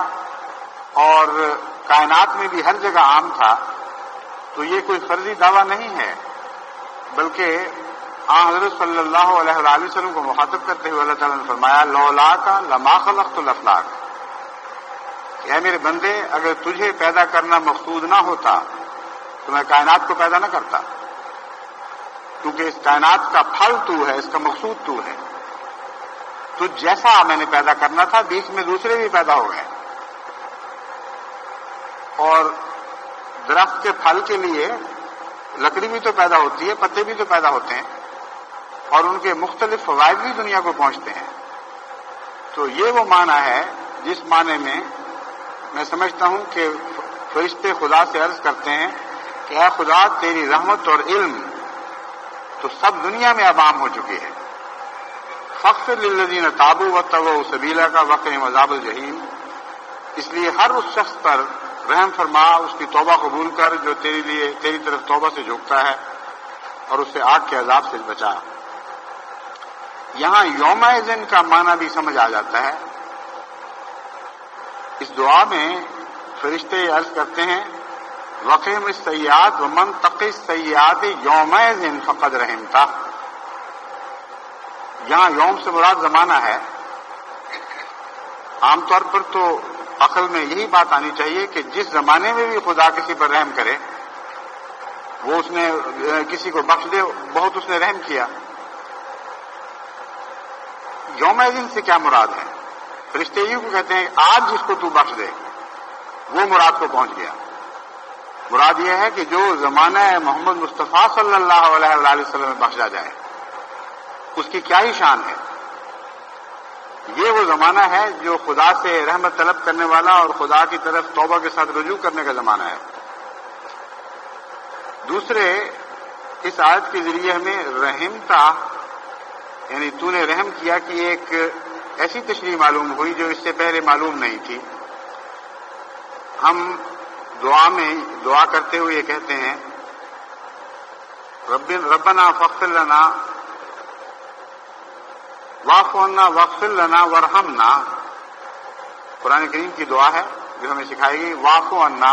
اور کائنات میں بھی ہر جگہ عام تھا تو یہ کوئی فرضی دعویٰ نہیں ہے، بلکہ حضرت صلی اللہ علیہ وآلہ وسلم کو مخاطب کرتے ہوئے اللہ تعالیٰ نے فرمایا لولا کا لما خلقت الافلاک، کہ اے میرے بندے اگر تجھے پیدا کرنا مقصود نہ ہوتا تو میں کائنات کو پیدا نہ کرتا، کیونکہ اس کائنات کا پھل تو ہے، اس کا مقصود تو ہے. تجھ جیسا میں نے پیدا کرنا تھا، بیچ میں دوسرے بھی پیدا ہو گئے. اور درخت کے پھل کے لیے لکڑی بھی تو پیدا ہوتی ہے، پتے بھی تو پیدا ہوتے ہیں، اور ان کے مختلف فوائد بھی دنیا کو پہنچتے ہیں. تو یہ وہ معنی ہے جس معنی میں سمجھتا ہوں کہ فرشتے خدا سے عرض کرتے ہیں کہ اے خدا تیری رحمت اور علم تو سب دنیا میں اب عام ہو چکی ہے. فاغفر للذین تابوا واتبعوا سبیلک وقہم عذاب الجحیم، اس لیے ہر اس شخص پر رحم فرما، اس کی توبہ قبول کر جو تیری طرف توبہ سے جھکتا ہے، اور اسے آگ کے عذاب سے بچا. یہاں یوم ذن کا معنی بھی سمجھ آ جاتا ہے. اس دعا میں فرشتے عرض کرتے ہیں وقہم السیئات ومن تقی السیئات یوم ذن فقد رحمتہ. یہاں یوم سے مراد زمانہ ہے. عام طور پر تو عقل میں یہی بات آنی چاہیے کہ جس زمانے میں بھی خدا کسی پر رحم کرے وہ اس نے کسی کو بخش دے، بہت اس نے رحم کیا. یوم دن سے کیا مراد ہے؟ فرشتے یوں کو کہتے ہیں آج جس کو تو بخش دے وہ مراد کو پہنچ گیا. مراد یہ ہے کہ جو زمانہ محمد مصطفیٰ صلی اللہ علیہ وآلہ وسلم میں بخشا جائے اس کی کیا ہی شان ہے. یہ وہ زمانہ ہے جو خدا سے رحمت طلب کرنے والا اور خدا کی طرف توبہ کے ساتھ رجوع کرنے کا زمانہ ہے. دوسرے اس آیت کے ذریعے ہمیں رحمتا یعنی تو نے رحم کیا کہ ایک ایسی تشریح معلوم ہوئی جو اس سے پہلے معلوم نہیں تھی. ہم دعا کرتے ہوئے یہ کہتے ہیں ربنا فاغفر لنا واعف عنا واغفر لنا وارحمنا. قرآن کریم کی دعا ہے جو ہمیں سکھائے گی واعف عنا،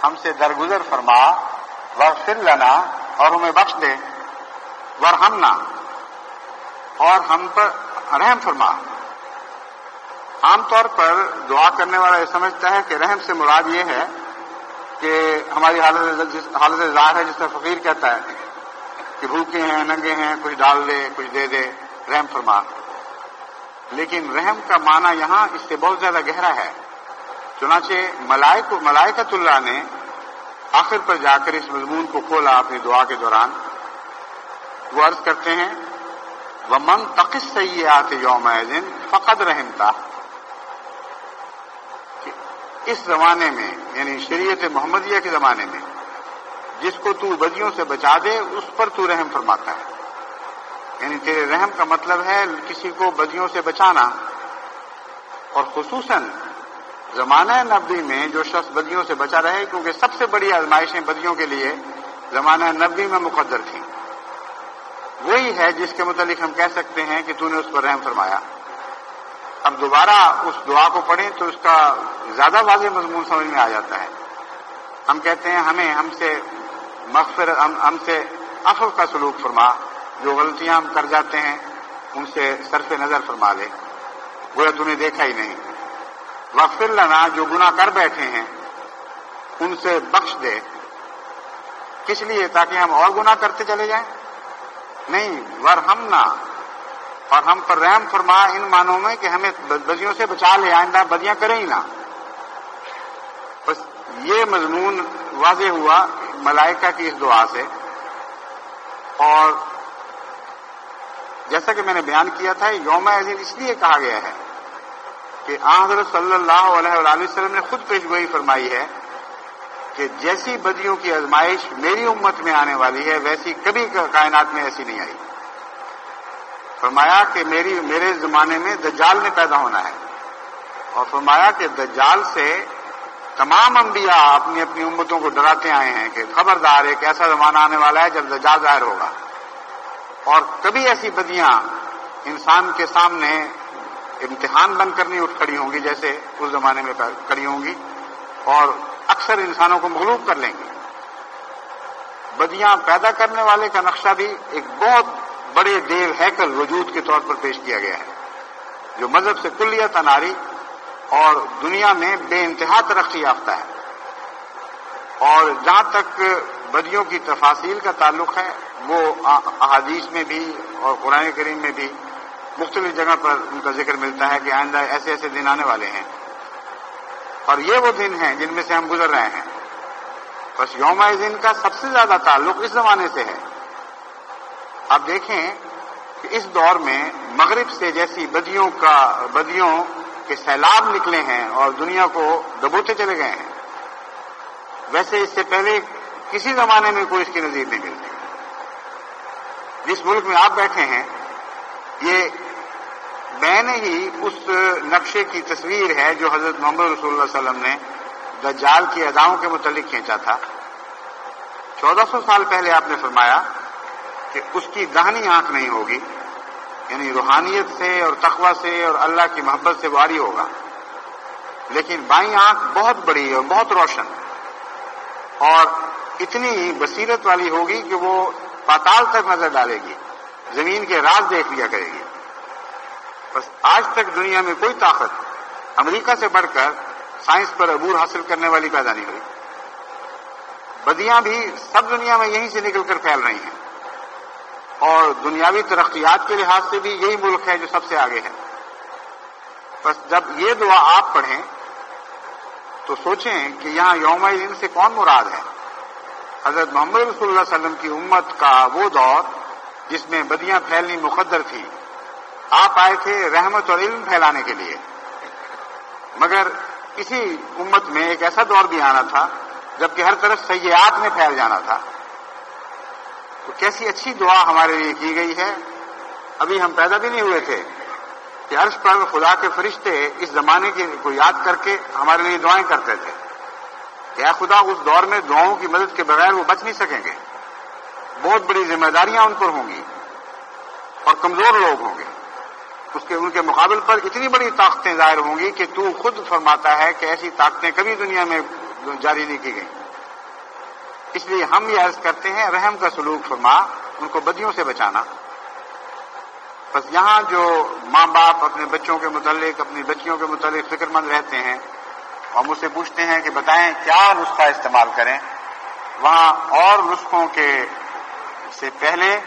ہم سے درگزر فرما، واغفر لنا اور ہمیں بخش دے، وارحمنا اور ہم پر رحم فرما. عام طور پر دعا کرنے والا یہ سمجھتا ہے کہ رحم سے مراد یہ ہے کہ ہماری حالت ظاہر ہے، جس طرح فقیر کہتا ہے کہ بھوکے ہیں، ننگے ہیں، کچھ ڈال دے، کچھ دے دے، رحم فرما. لیکن رحم کا معنی یہاں اس سے بہت زیادہ گہرا ہے. چنانچہ ملائکۃ اللہ نے آخر پر جا کر اس مضمون کو کھولا اپنی دعا کے دوران. وہ عرض کرتے ہیں وَمَن تَقِ السَّيِّئَاتِ يَوْمَئِذٍ فَقَدْ رَحِمْتَهُ، کہ اس زمانے میں یعنی شریعت محمدیہ کے زمانے میں جس کو تو بدیوں سے بچا دے اس پر تو رحم فرماتا ہے. یعنی تیرے رحم کا مطلب ہے کسی کو بدیوں سے بچانا. اور خصوصاً زمانہ نبی میں جو شخص بدیوں سے بچا رہے، کیونکہ سب سے بڑی آزمائشیں بدیوں کے لیے زمانہ نبی میں مقدر تھیں، وہی ہے جس کے متعلق ہم کہہ سکتے ہیں کہ تو نے اس پر رحم فرمایا. اب دوبارہ اس دعا کو پڑھیں تو اس کا زیادہ واضح مضمون سمجھ میں آ جاتا ہے. ہم کہتے ہیں ہم سے عفو کا سلوک فرما، جو غلطیاں ہم کر جاتے ہیں ان سے صرف نظر فرما لے، گویا تو نے دیکھا ہی نہیں. واغفر لنا، جو گناہ کر بیٹھے ہیں ان سے بخش دے. کس لیے؟ تاکہ ہم اور گناہ کرتے چلے جائیں؟ نہیں، ورحمنا، اور ہم پر رحم فرما ان معنوں میں کہ ہمیں بدیوں سے بچا لے، آئندہ بدیاں کریں ہی نہ. بس یہ مضمون واضح ہوا ملائکہ کی اس دعا سے. اور جیسا کہ میں نے بیان کیا تھا یوم ذن اس لیے کہا گیا ہے کہ حضرت صلی اللہ علیہ وآلہ وسلم نے خود پیشگوئی فرمائی ہے کہ جیسی بدیوں کی آزمائش میری امت میں آنے والی ہے ویسی کبھی کائنات میں ایسی نہیں آئی. فرمایا کہ میرے زمانے میں دجال نے پیدا ہونا ہے، اور فرمایا کہ دجال سے تمام انبیاء اپنی اپنی امتوں کو ڈراتے آئے ہیں کہ خبردار ایک ایسا زمانہ آنے والا ہے جب دجال ظاہر ہوگا، اور کبھی ایسی بدیاں انسان کے سامنے امتحان بن کر نہیں اٹھ کھڑی ہوں گی جیسے اس زمانے میں کھڑی ہوں گی، اور اکثر انسانوں کو مغلوب کر لیں گی. بدیاں پیدا کرنے والے کا نقشہ بھی ایک بہت بڑے دیو ہیکل وجود کے طور پر پیش کیا گیا ہے، جو مذہب سے کلیتاً عاری اور دنیا میں بے انتہا ترقی یافتہ ہے. اور جہاں تک بدیوں کی تفاصیل کا تعلق ہے، وہ احادیث میں بھی اور قرآن کریم میں بھی مختلف جگہ پر ان کا ذکر ملتا ہے کہ آئندہ ایسے ایسے دن آنے والے ہیں، اور یہ وہ دن ہیں جن میں سے ہم گزر رہے ہیں. بس یوم دن کا سب سے زیادہ تعلق اس زمانے سے ہے. آپ دیکھیں کہ اس دور میں مغرب سے جیسی بدیوں کے سیلاب نکلے ہیں اور دنیا کو دبوتے چلے گئے ہیں، ویسے اس سے پہلے کسی زمانے میں کوئی اس کی نظیر نہیں ملتی. جس ملک میں آپ بیٹھے ہیں، یہ میں نے ہی اس نقشے کی تصویر ہے جو حضرت محمد رسول اللہ صلی اللہ علیہ وسلم نے دجال کی اداؤں کے متعلق کھینچا تھا. 1400 سال پہلے آپ نے فرمایا کہ اس کی داہنی آنکھ نہیں ہوگی، یعنی روحانیت سے اور تقوی سے اور اللہ کی محبت سے واری ہوگا، لیکن بائیں آنکھ بہت بڑی اور بہت روشن اور اتنی بصیرت والی ہوگی کہ وہ پاتال تک نظر ڈالے گی، زمین کے راز دیکھ لیا کرے گی. بس آج تک دنیا میں کوئی طاقت امریکہ سے بڑھ کر سائنس پر عبور حاصل کرنے والی پیدا نہیں ہوئی. بدیاں بھی سب دنیا میں یہیں سے نکل کر پھیل رہی ہیں، اور دنیاوی ترقیات کے لحاظ سے بھی یہی ملک ہے جو سب سے آگے ہے. بس جب یہ دعا آپ پڑھیں تو سوچیں کہ یہاں یوم دن سے کون مراد ہے. حضرت محمد رسول اللہ صلی اللہ علیہ وسلم کی امت کا وہ دور جس میں بدیاں پھیلنی مقدر تھی. آپ آئے تھے رحمت اور علم پھیلانے کے لیے، مگر اسی امت میں ایک ایسا دور بھی آنا تھا جبکہ ہر طرف سیئات میں پھیل جانا تھا. تو کیسی اچھی دعا ہمارے لیے کی گئی ہے. ابھی ہم پیدا بھی نہیں ہوئے تھے کہ عرش پر خدا کے فرشتے اس زمانے کو یاد کر کے ہمارے لیے دعائیں کرتے تھے کہ اے خدا اس دور میں دعاؤں کی مدد کے بغیر وہ بچ نہیں سکیں گے، بہت بڑی ذمہ داریاں ان پر ہوں گی اور کمزور لوگ ہوں گے. ان کے مقابل پر اتنی بڑی طاقتیں ظاہر ہوں گی کہ تو خود فرماتا ہے کہ ایسی طاقتیں کبھی دنیا میں جاری نہیں کی گئیں. اس لیے ہم یہ عرض کرتے ہیں رحم کا سلوک فرما، ان کو بدیوں سے بچانا. بس یہاں جو ماں باپ اپنے بچوں کے متعلق اپنی بچیوں کے متعلق فکر مند رہتے ہیں اور مجھ سے پوچھتے ہیں کہ بتائیں کیا نسخہ استعمال کریں، وہاں اور نسخوں کے سے پہلے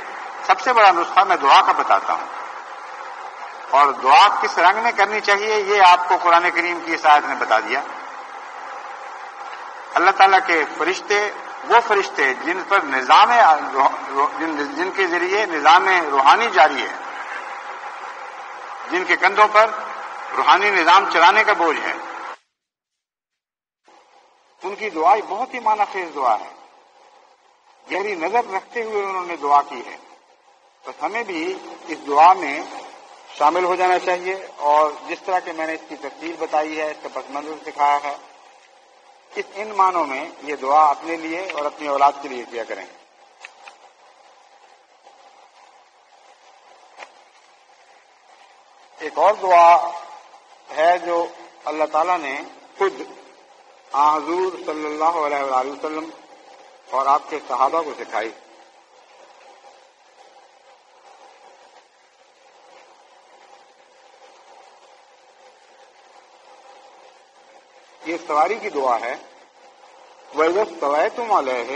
سب سے بڑا نسخہ میں دعا کا بتاتا ہوں. اور دعا کس رنگ میں کرنی چاہیے یہ آپ کو قرآن کریم کی اس آیت نے بتا دیا. اللہ تعالیٰ کے فرشتے وہ فرشتے جن پر جن کے ذریعے نظام روحانی جاری ہے، جن کے کندھوں پر روحانی نظام چلانے کا بوجھ ہے، ان کی دعا بہت ہی معنی خیز دعا ہے. گہری نظر رکھتے ہوئے انہوں نے دعا کی ہے. بس ہمیں بھی اس دعا میں شامل ہو جانا چاہیے، اور جس طرح کہ میں نے اس کی تفصیل بتائی ہے، اس کا پس منظر دکھایا ہے، ان معنوں میں یہ دعا اپنے لیے اور اپنی اولاد کے لیے کیا کریں. ایک اور دعا ہے جو اللہ تعالیٰ نے خود حضور صلی اللہ علیہ وآلہ وسلم اور آپ کے صحابہ کو سکھائی. یہ سواری کی دعا ہے. وَإِذَا اسْتَوَيْتُمْ عَلَيْهِ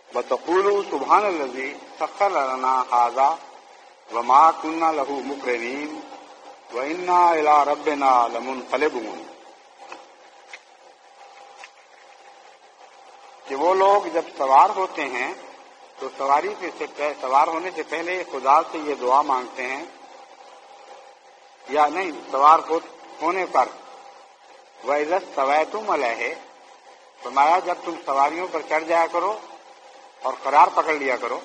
وَتَقُولُوا سُبْحَانَ الَّذِي سَخَّرَ لَنَا هَٰذَا وَمَا كُنَّا لَهُ مُقْرِنِينَ وَإِنَّا إِلَىٰ رَبِّنَا لَمُنْقَلِبُونَ. کہ وہ لوگ جب سوار ہوتے ہیں تو سوار ہونے سے پہلے خدا سے یہ دعا مانگتے ہیں، یا نہیں سوار ہونے پر وَإِذَا اسْتَوَيْتُمْ عَلَيْهِ فرمایا جب تم سواریوں پر چڑھ جایا کرو اور قرار پکڑ لیا کرو،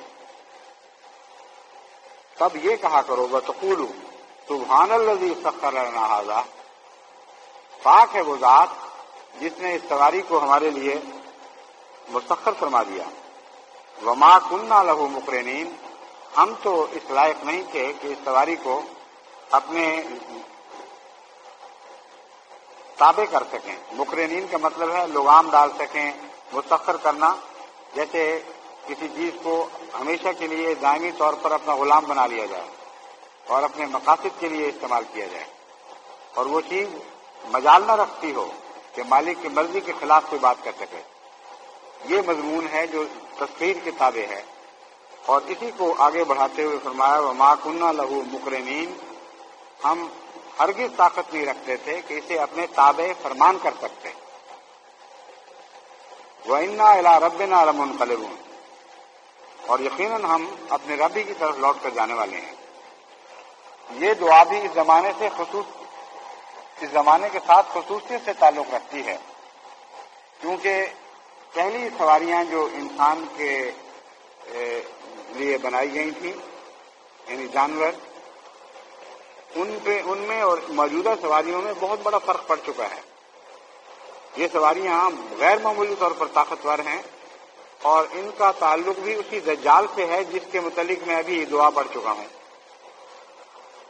تب یہ کہا کرو وَتَقُولُوا سُبْحَانَ الَّذِي سَخَّرَ لَنَا هَٰذَا، پاک ہے وہ ذات جس نے اس سواری کو ہمارے لیے مسخر فرما دیا. وَمَا كُنَّا لَهُ مُقْرِنِينَ، ہم تو اس لائق نہیں تھے کہ اس سواری کو اپنے تابع کر سکیں. مقرنین کا مطلب ہے لگام ڈال سکیں، مسخر کرنا. جیسے کسی چیز کو ہمیشہ کے لیے دائمی طور پر اپنا غلام بنا لیا جائے اور اپنے مقاصد کے لیے استعمال کیا جائے، اور وہ چیز مجال نہ رکھتی ہو کہ مالک کی مرضی کے خلاف کوئی بات کر سکے. یہ مضمون ہے جو تسخیر کے تابع ہے. اور اسی کو آگے بڑھاتے ہوئے فرمایا وما كنا له مقرنین، ہم ہرگز طاقت نہیں رکھتے تھے کہ اسے اپنے تابع فرمان کر سکتے. وَإِنَّا إِلَىٰ رَبِّنَا لَمُنقَلِبُونَ، اور یقیناً ہم اپنے ربی کی طرف لوٹ کر جانے والے ہیں. یہ دعا بھی اس زمانے کے ساتھ خصوصیت سے تعلق رکھتی ہے، کیونکہ پہلی سواریاں جو انسان کے لیے بنائی گئی تھیں، یعنی جانور، ان میں اور موجودہ سواریوں میں بہت بڑا فرق پڑ چکا ہے. یہ سواریاں غیر معمولی طور پر طاقتور ہیں، اور ان کا تعلق بھی اسی دجال سے ہے جس کے متعلق میں ابھی دعا پڑھ چکا ہوں.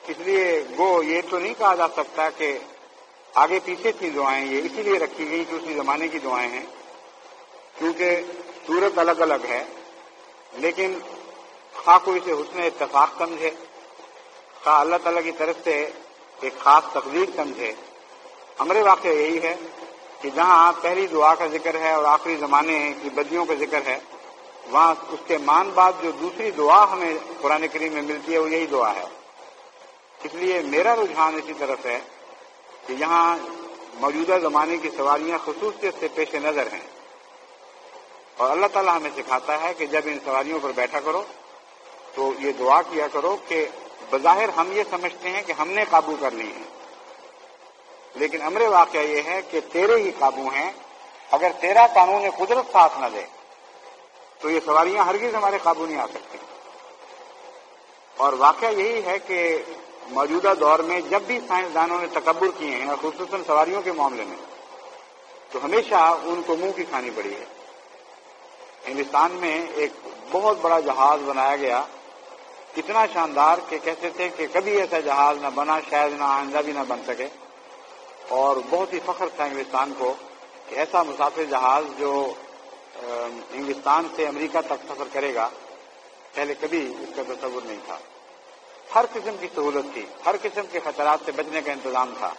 اس لیے گو یہ تو نہیں کہا جا سکتا کہ آگے پیچھے تھی دعائیں، یہ اسی لیے رکھی گئی کہ اسی زمانے کی دعائیں ہیں، کیونکہ صورت الگ الگ ہے. لیکن خواہ کوئی اسے حسن اتفاق سمجھے، خواہ اللہ تعالیٰ کی طرف سے ایک خاص تقدیر سمجھے، امر واقع یہی ہے کہ جہاں پہلی دعا کا ذکر ہے اور آخری زمانے کی بدیوں کا ذکر ہے، وہاں اس کے مان بعد جو دوسری دعا ہمیں قرآن کریم میں ملتی ہے وہ یہی دعا ہے. اس لیے میرا رجحان اسی طرف ہے کہ یہاں موجودہ زمانے کی سواریاں خصوصیت سے پیش نظر ہیں، اور اللہ تعالیٰ ہمیں سکھاتا ہے کہ جب ان سواریوں پر بیٹھا کرو تو یہ دعا کیا کرو کہ بظاہر ہم یہ سمجھتے ہیں کہ ہم نے قابو کر لی ہیں، لیکن امر واقعہ یہ ہے کہ تیرے ہی قابو ہیں. اگر تیرا قانون قدرت ساتھ نہ دے تو یہ سواریاں ہرگز ہمارے قابو نہیں آ سکتی. اور واقعہ یہی ہے کہ موجودہ دور میں جب بھی سائنسدانوں نے تکبر کیے ہیں، اور خصوصاً سواریوں کے معاملے میں، تو ہمیشہ ان کو منہ کی کھانی پڑی ہے. ہندوستان میں ایک بہت بڑا جہاز بنایا گیا، اتنا شاندار کہ کہتے تھے کہ کبھی ایسا جہاز نہ بنا، شاید نہ آئندہ بھی نہ بن سکے. اور بہت ہی فخر تھا ہندوستان کو کہ ایسا مسافر جہاز جو ہندوستان سے امریکہ تک سفر کرے گا، پہلے کبھی اس کا تصور نہیں تھا. ہر قسم کی سہولت تھی، ہر قسم کے خطرات سے بچنے کا انتظام تھا،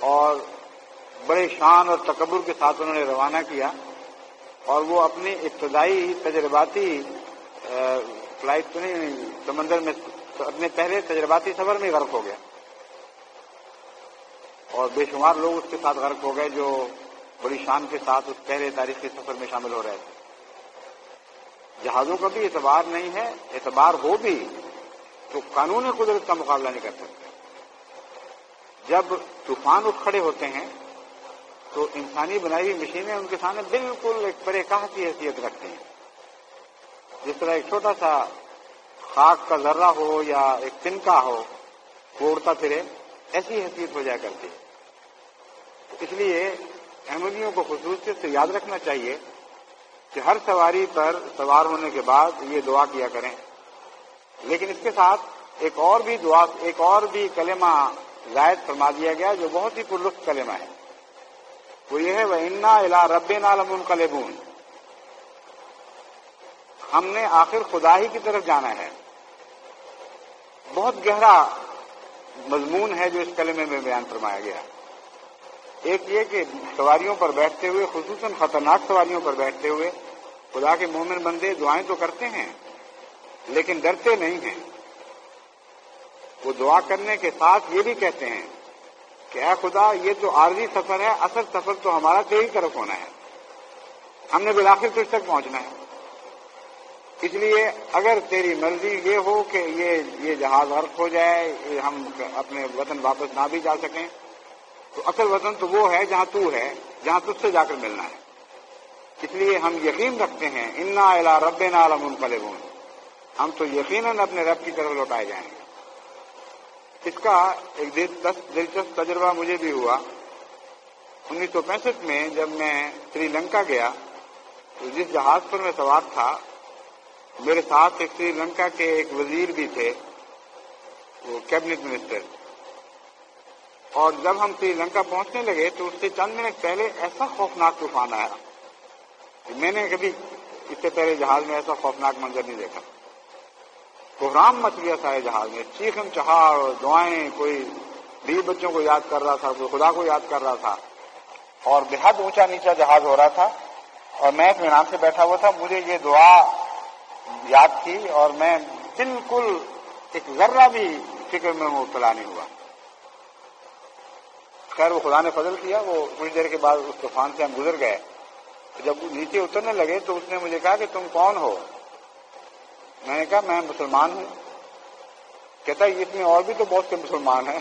اور بڑے شان اور تکبر کے ساتھ انہوں نے روانہ کیا. اور وہ اپنی ابتدائی تجرباتی فلائٹ تو نہیں، سمندر میں اپنے پہلے تجرباتی سفر میں غرق ہو گیا، اور بے شمار لوگ اس کے ساتھ غرق ہو گئے جو بڑی شان کے ساتھ اس پہلے تاریخی سفر میں شامل ہو رہے تھے. جہازوں کا بھی اعتبار نہیں ہے، اعتبار ہو بھی تو قانون قدرت کا مقابلہ نہیں کر سکتے. جب طوفان اٹھ کھڑے ہوتے ہیں تو انسانی بنائی ہوئی مشینیں ان کے سامنے بالکل ایک پرے کاہ کی حیثیت رکھتی ہیں. جس طرح ایک چھوٹا سا خاک کا ذرہ ہو یا ایک تنکا ہو وہ اڑتا پھرے، ایسی حیثیت ہو جایا کرتی ہے. اس لیے احمدیوں کو خصوصیت سے یاد رکھنا چاہیے کہ ہر سواری پر سوار ہونے کے بعد یہ دعا کیا کریں. لیکن اس کے ساتھ ایک اور بھی کلمہ زائد فرما دیا گیا جو بہت ہی پرلطف کلمہ ہے. وہ یہ ہے وَإِنَّا إِلَىٰ رَبِّنَا لَمُنقَلِبُونَ، ہم نے آخر خدا ہی کی طرف جانا ہے. بہت گہرا مضمون ہے جو اس کلمے میں بیان فرمایا گیا. ایک یہ کہ سواریوں پر بیٹھتے ہوئے، خصوصاً خطرناک سواریوں پر بیٹھتے ہوئے، خدا کے مومن بندے دعائیں تو کرتے ہیں لیکن ڈرتے نہیں ہیں. وہ دعا کرنے کے ساتھ یہ بھی کہتے ہیں کہ اے خدا، یہ تو عارضی سفر ہے، اصل سفر تو ہمارا تیری طرف ہونا ہے، ہم نے بالآخر تجھ تک پہنچنا ہے. اس لیے اگر تیری مرضی یہ ہو کہ یہ جہاز غرق ہو جائے، ہم اپنے وطن واپس نہ بھی جا سکیں، تو اصل وطن تو وہ ہے جہاں تو ہے، جہاں تجھ سے جا کر ملنا ہے. اس لیے ہم یقین رکھتے ہیں انا الی ربنا لمنقلبون، ہم تو یقیناً اپنے رب کی طرف لوٹائے جائیں گے. اس کا ایک دلچسپ تجربہ مجھے بھی ہوا. 1965 میں جب میں سری لنکا گیا تو جس جہاز پر میں سوار تھا، میرے ساتھ ایک سری لنکا کے ایک وزیر بھی تھے، وہ کیبنٹ منسٹر. اور جب ہم سری لنکا پہنچنے لگے تو اس سے چند منٹ پہلے ایسا خوفناک طوفان آیا کہ میں نے کبھی اس سے پہلے جہاز میں ایسا خوفناک منظر نہیں دیکھا. کوہرام مچ گیا سارے جہاز میں، چیخم چہار اور دعائیں، کوئی بیوی بچوں کو یاد کر رہا تھا، کوئی خدا کو یاد کر رہا تھا، اور بے حد اونچا نیچا جہاز ہو رہا تھا. اور میں اطمینان سے بیٹھا ہوا تھا، مجھے یہ دعا یاد تھی اور میں بالکل ایک ذرہ بھی فکر میں مبتلا نہیں ہوا. خیر وہ خدا نے فضل کیا، وہ کچھ دیر کے بعد اس طوفان سے ہم گزر گئے. جب نیچے اترنے لگے تو اس نے مجھے کہا کہ تم کون ہو؟ میں نے کہا میں مسلمان ہوں. کہتا ہے اس میں اور بھی تو بہت سے مسلمان ہیں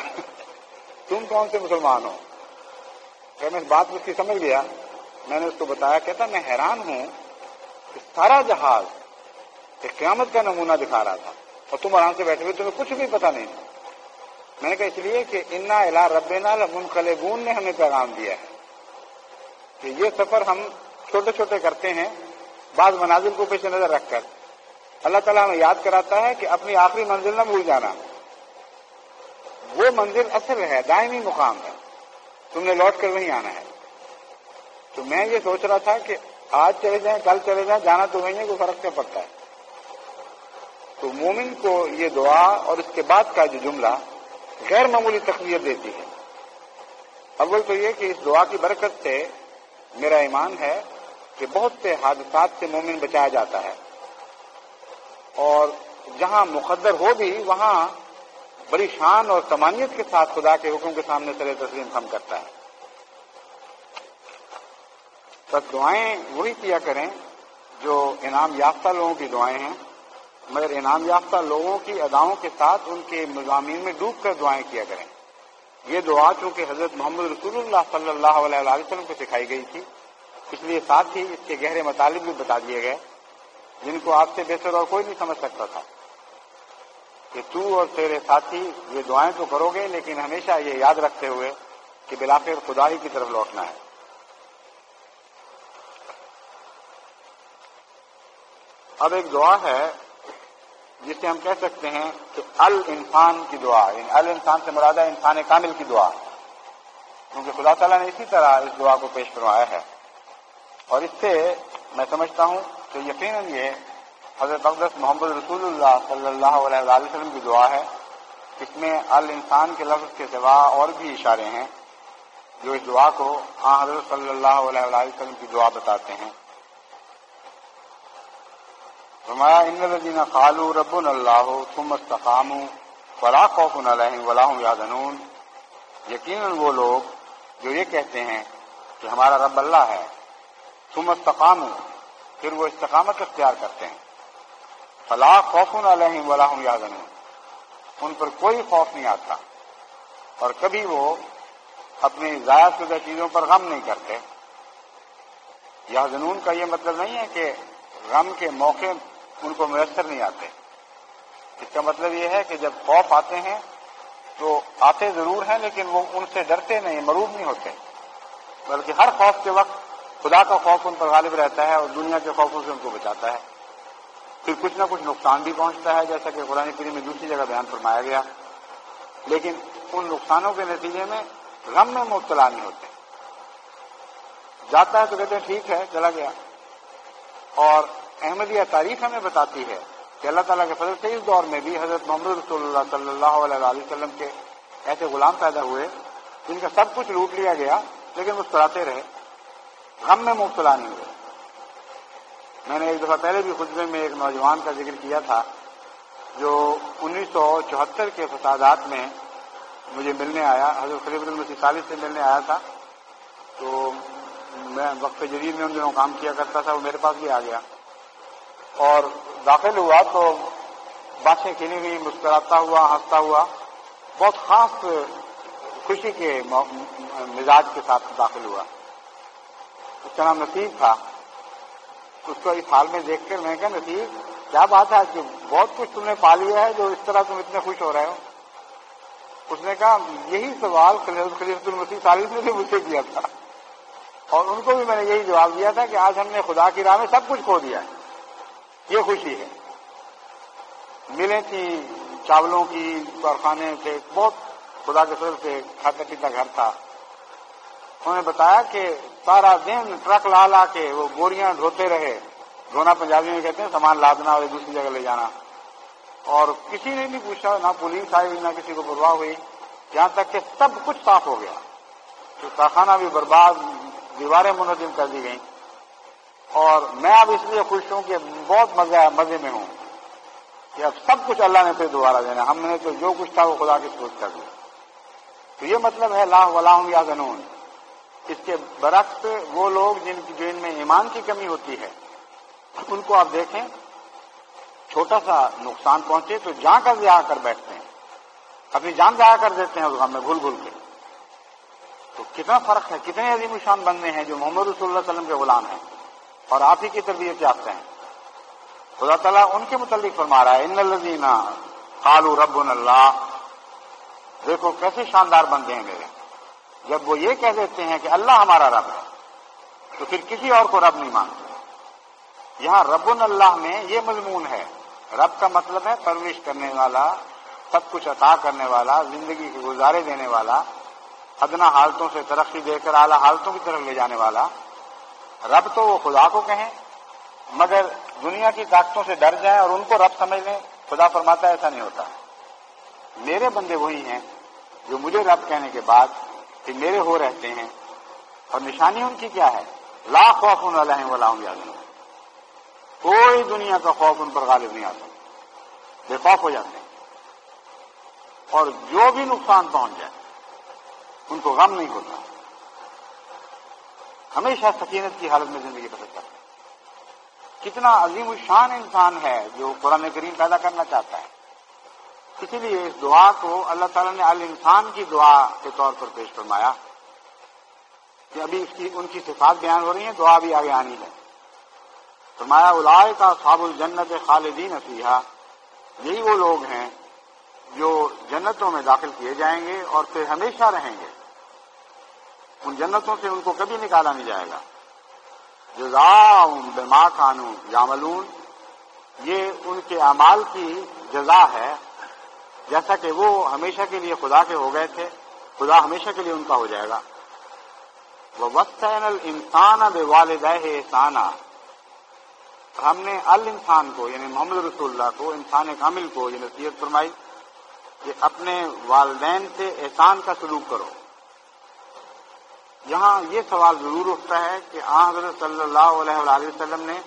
تم کون سے مسلمان ہو؟ کہ میں اس بات اس کی سمجھ گیا. میں نے اس کو بتایا. کہتا میں حیران ہوں کہ سارا جہاز ایک قیامت کا نمونہ دکھا رہا تھا اور تم آرام سے بیٹھے ہوئے، تمہیں کچھ بھی پتہ نہیں. میں نے کہا اس لیے کہ انا الی ربنا لمنقلبون نے ہمیں پیغام دیا ہے کہ یہ سفر ہم چھوٹے چھوٹے کرتے ہیں بعض منازل کو پیش نظر رکھ کر. اللہ تعالیٰ ہمیں یاد کراتا ہے کہ اپنی آخری منزل نہ بھول جانا، وہ منزل اصل ہے، دائمی مقام ہے، تم نے لوٹ کر وہیں آنا ہے. تو میں یہ سوچ رہا تھا کہ آج چلے جائیں کل چلے جائیں، جانا تو وہیں ہے، کوئی فرق نہیں پڑتا ہے. تو مومن کو یہ دعا اور اس کے بعد کا جو جملہ غیر معمولی تقویت دیتی ہے. اول تو یہ کہ اس دعا کی برکت سے میرا ایمان ہے کہ بہت سے حادثات سے مومن بچایا جاتا ہے، اور جہاں مقدر ہو بھی وہاں بڑی شان اور تمانیت کے ساتھ خدا کے حکم کے سامنے سر تسلیم خم کرتا ہے. بس دعائیں وہی کیا کریں جو انعام یافتہ لوگوں کی دعائیں ہیں، مگر انعام یافتہ لوگوں کی اداؤں کے ساتھ ان کے مضامین میں ڈوب کر دعائیں کیا کریں. یہ دعا چونکہ حضرت محمد رسول اللہ صلی اللہ علیہ وسلم کو سکھائی گئی تھی، اس لیے ساتھ ہی اس کے گہرے مطالب بھی بتا دیے گئے جن کو آپ سے بہتر اور کوئی نہیں سمجھ سکتا تھا کہ تو اور تیرے ساتھی یہ دعائیں تو کرو گے لیکن ہمیشہ یہ یاد رکھتے ہوئے کہ بالآخر خدا ہی کی طرف لوٹنا ہے. اب ایک دعا ہے جسے ہم کہہ سکتے ہیں کہ الانسان کی دعا، یعنی الانسان سے مراد ہے انسان کامل کی دعا، کیونکہ خدا تعالیٰ نے اسی طرح اس دعا کو پیش فرمایا ہے. اور اس سے میں سمجھتا ہوں کہ یقیناً یہ حضرت اقدس محمد رسول اللہ صلی اللہ علیہ وسلم کی دعا ہے. اس میں الانسان کے لفظ کے سوا اور بھی اشارے ہیں جو اس دعا کو حضرت صلی اللہ علیہ وسلم کی دعا بتاتے ہیں. فرمایا ان الذین قالوا ربنا اللہ ثم استقاموا فلا خوف علیہم ولا هم یحزنون. یقیناً وہ لوگ جو یہ کہتے ہیں کہ ہمارا رب اللہ ہے، ثم استقاموا، پھر وہ استقامت اختیار کرتے ہیں، فلا خوف علیہم ولا هم یحزنون، ان پر کوئی خوف نہیں آتا اور کبھی وہ اپنی ضائع شدہ چیزوں پر غم نہیں کرتے. یحزنون کا یہ مطلب نہیں ہے کہ غم کے موقع ان کو میسر نہیں آتے. اس کا مطلب یہ ہے کہ جب خوف آتے ہیں تو آتے ضرور ہیں لیکن وہ ان سے ڈرتے نہیں، مرعوب نہیں ہوتے، بلکہ ہر خوف کے وقت خدا کا خوف ان پر غالب رہتا ہے اور دنیا کے خوفوں سے ان کو بچاتا ہے. پھر کچھ نہ کچھ نقصان بھی پہنچتا ہے جیسا کہ قرآن کریم میں دوسری جگہ بیان فرمایا گیا، لیکن ان نقصانوں کے نتیجے میں غم میں مبتلا نہیں ہوتے. جاتا ہے تو کہتے ہیں ٹھیک ہے چلا گیا. اور احمدیہ تاریخ ہمیں بتاتی ہے کہ اللہ تعالیٰ کے فضل سے اس دور میں بھی حضرت محمد رسول اللہ صلی اللہ علیہ وسلم کے ایسے غلام پیدا ہوئے جن کا سب کچھ لوٹ لیا گیا لیکن مسکراتے رہے، غم میں مبتلا نہیں ہوئے. میں نے ایک دفعہ پہلے بھی خطبے میں ایک نوجوان کا ذکر کیا تھا جو 1974 کے فسادات میں مجھے ملنے آیا، حضرت خلیفۃ المسیح ثالث سے ملنے آیا تھا. تو میں وقف جدید میں ان دنوں کام کیا کرتا تھا، وہ میرے پاس بھی آ گیا اور داخل ہوا تو باتیں کھلی ہوئی، مسکراتا ہوا، ہنستا ہوا، بہت خاص خوشی کے مزاج کے ساتھ داخل ہوا. اس کا نام نصیب تھا. اس کو اس حال میں دیکھ کر میں کہا نصیب کیا بات ہے کہ بہت کچھ تم نے پا لیا ہے جو اس طرح تم اتنے خوش ہو رہے ہو. اس نے کہا یہی سوال خلیفۃ المسیح ثالث نے بھی مجھ سے کیا تھا اور ان کو بھی میں نے یہی جواب دیا تھا کہ آج ہم نے خدا کی راہ میں سب کچھ کھو دیا ہے، یہ خوشی ہے. ملیں تھی چاولوں کی، کارخانے تھے، بہت خدا کے فضل سے کھاتا پیتا گھر تھا. انہوں نے بتایا کہ سارا دن ٹرک لا لا کے وہ بوریاں ڈھوتے رہے دھونا پنجابی میں کہتے ہیں سامان لادنا اور دوسری جگہ لے جانا، اور کسی نے نہیں پوچھا، نہ پولیس آئی نہ کسی کو پرواہ ہوئی، یہاں تک کہ سب کچھ صاف ہو گیا، تو کارخانہ بھی برباد، دیواریں منہدم کر دی گئیں، اور میں اب اس لیے خوش ہوں کہ بہت مزے میں ہوں کہ اب سب کچھ اللہ نے پھر دوبارہ دینا، ہم نے تو جو کچھ تھا وہ خدا کی سوچ کر دیا۔ تو یہ مطلب ہے لا ولاہم یا ظنون۔ اس کے برعکس وہ لوگ جو ان میں ایمان کی کمی ہوتی ہے، ان کو آپ دیکھیں چھوٹا سا نقصان پہنچے تو جان کا ضیاع کر بیٹھتے ہیں، اپنی جان ضائع کر دیتے ہیں اس غم میں بھول بھول کے۔ تو کتنا فرق ہے، کتنے عظیم الشان بندے ہیں جو محمد رسول اللہ صلی اللہ علیہ وسلم کے غلام ہیں اور آپ ہی کی تربیت یافتہ ہیں۔ خدا تعالیٰ ان کے متعلق فرما رہا ہے ان الذین قالوا ربنا اللہ، دیکھو کیسے شاندار بندے ہیں میرے، جب وہ یہ کہہ دیتے ہیں کہ اللہ ہمارا رب ہے تو پھر کسی اور کو رب نہیں مانتے۔ یہاں ربنا اللہ میں یہ مضمون ہے، رب کا مطلب ہے پرورش کرنے والا، سب کچھ عطا کرنے والا، زندگی کے گزارے دینے والا، ادنا حالتوں سے ترقی دے کر اعلیٰ حالتوں کی طرف لے جانے والا۔ رب تو وہ خدا کو کہیں، مگر دنیا کی طاقتوں سے ڈر جائیں اور ان کو رب سمجھ لیں، خدا فرماتا ہے ایسا نہیں ہوتا۔ میرے بندے وہی ہیں جو مجھے رب کہنے کے بعد کہ میرے ہو رہتے ہیں، اور نشانی ان کی کیا ہے؟ لا خوف علیہم ولا هم یحزنون، کوئی دنیا کا خوف ان پر غالب نہیں آتا، بے خوف ہو جاتے ہیں، اور جو بھی نقصان پہنچ جائے ان کو غم نہیں ہوتا، ہمیشہ سکینت کی حالت میں زندگی بسر کرتے ہیں۔ کتنا عظیم الشان انسان ہے جو قرآن کریم پیدا کرنا چاہتا ہے۔ اسی لیے اس دعا کو اللہ تعالیٰ نے الانسان کی دعا کے طور پر پیش فرمایا کہ ابھی ان کی صفات بیان ہو رہی ہیں، دعا بھی آگے آنی ہے۔ فرمایا اولئک اصحاب الجنت خالدین فیہا، یہی وہ لوگ ہیں جو جنتوں میں داخل کیے جائیں گے اور پھر ہمیشہ رہیں گے، ان جنتوں سے ان کو کبھی نکالا نہیں جائے گا۔ جزاؤہم بما کانوا یعملون، یہ ان کے اعمال کی جزا ہے، جیسا کہ وہ ہمیشہ کے لیے خدا کے ہو گئے تھے، خدا ہمیشہ کے لیے ان کا ہو جائے گا۔ وَوَصَّيْنَا الْإِنسَانَ بِوَالِدَيْهِ احسانا، ہم نے الانسان کو یعنی محمد رسول اللہ کو، انسان کامل کو یہ نصیحت فرمائی کہ اپنے والدین سے احسان کا سلوک کرو۔ یہاں یہ سوال ضرور اٹھتا ہے کہ حضرت صلی اللہ علیہ وآلہ وسلم نے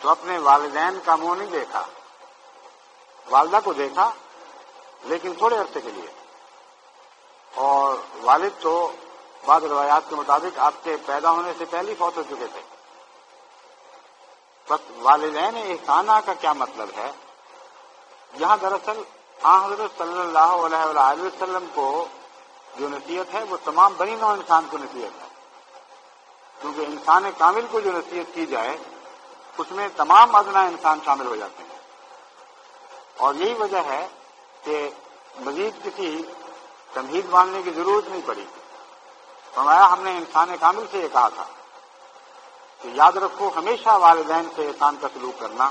تو اپنے والدین کا منہ نہیں دیکھا، والدہ کو دیکھا لیکن تھوڑے عرصے کے لیے، اور والد تو بعض روایات کے مطابق آپ کے پیدا ہونے سے پہلے ہی فوت ہو چکے تھے۔ بس والدین احسانہ کا کیا مطلب ہے؟ یہاں دراصل حضرت صلی اللہ علیہ وآلہ وسلم کو جو نصیحت ہے وہ تمام بنی نوع انسان کو نصیحت ہے، کیونکہ انسان کامل کو جو نصیحت کی جائے اس میں تمام ادنا انسان شامل ہو جاتے ہیں، اور یہی وجہ ہے کہ مزید کسی تمہید ماننے کی ضرورت نہیں پڑی۔ فرمایا ہم نے انسان کامل سے یہ کہا تھا کہ یاد رکھو ہمیشہ والدین سے احسان کا سلوک کرنا۔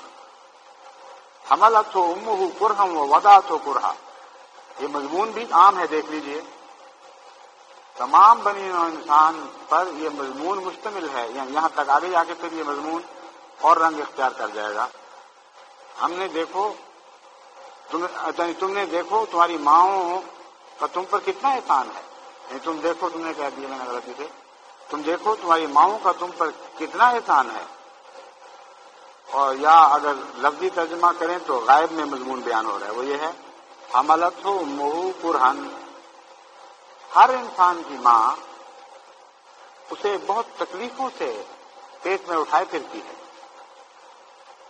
حملتہ امہ کرہا ووضعتہ کرہا، یہ مضمون بھی عام ہے، دیکھ لیجئے تمام بنی نوع انسان پر یہ مضمون مشتمل ہے، یہاں تک آگے جا کے پھر یہ مضمون اور رنگ اختیار کر جائے گا۔ ہم نے دیکھو تم نے دیکھو تمہاری ماؤں کا تم پر کتنا احسان ہے، یعنی تم دیکھو، تم نے کہہ دیا میں نے غلطی سے، تم دیکھو تمہاری ماؤں کا تم پر کتنا احسان ہے، اور یا اگر لفظی ترجمہ کریں تو غائب میں مضمون بیان ہو رہا ہے، وہ یہ ہے حملتہ امہ کرہا، ہر انسان کی ماں اسے بہت تکلیفوں سے پیٹ میں اٹھائے پھرتی ہے،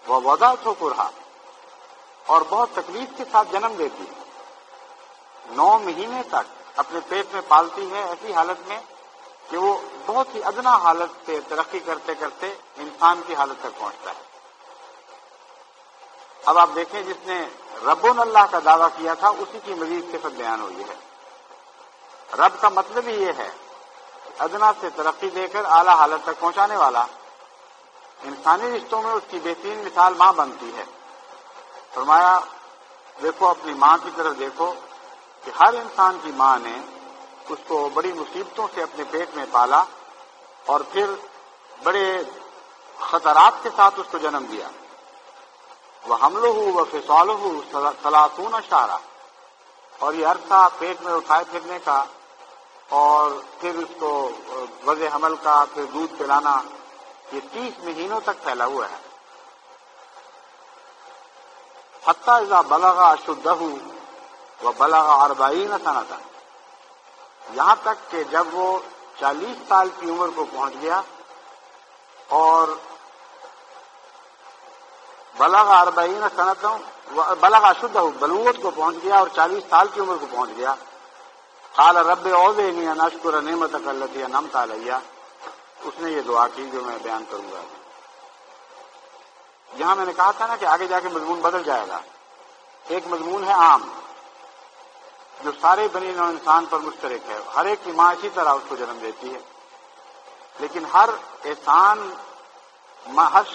وہ وضعتہ کرہا، اور بہت تکلیف کے ساتھ جنم دیتی ہے، 9 مہینے تک اپنے پیٹ میں پالتی ہے، ایسی حالت میں کہ وہ بہت ہی ادنا حالت سے ترقی کرتے کرتے انسان کی حالت تک پہنچتا ہے۔ اب آپ دیکھیں جس نے ربنا اللہ کا دعویٰ کیا تھا اسی کی مزید صفت بیان ہوئی ہے۔ رب کا مطلب ہی یہ ہے ادنا سے ترقی دے کر اعلیٰ حالت تک پہنچانے والا۔ انسانی رشتوں میں اس کی بہترین مثال ماں بنتی ہے۔ فرمایا دیکھو اپنی ماں کی طرف دیکھو کہ ہر انسان کی ماں نے اس کو بڑی مصیبتوں سے اپنے پیٹ میں پالا، اور پھر بڑے خطرات کے ساتھ اس کو جنم دیا. وحملہ وفصالہ 30 شہرا، اور یہ عرصہ پیٹ میں اٹھائے پھرنے کا اور پھر اس کو وضع حمل کا، پھر دودھ پلانا، یہ 30 مہینوں تک پھیلا ہوا ہے. حتی اذا بلغ اشدہ وبلغ 40 سنۃ، یہاں تک کہ جب وہ 40 سال کی عمر کو پہنچ گیا اور بلغ 40 سنۃ، بلغ اشدہ، بلوغت کو پہنچ گیا اور 40 سال کی عمر کو پہنچ گیا. قال رب اوزعنی ان اشکر نعمتک التی انعمت علی، اس نے یہ دعا کی جو میں بیان کروں گا. یہاں میں نے کہا تھا نا کہ آگے جا کے مضمون بدل جائے گا. ایک مضمون ہے عام جو سارے بنی نوع انسان پر مشترک ہے، ہر ایک کی ماں اسی طرح اس کو جنم دیتی ہے، لیکن ہر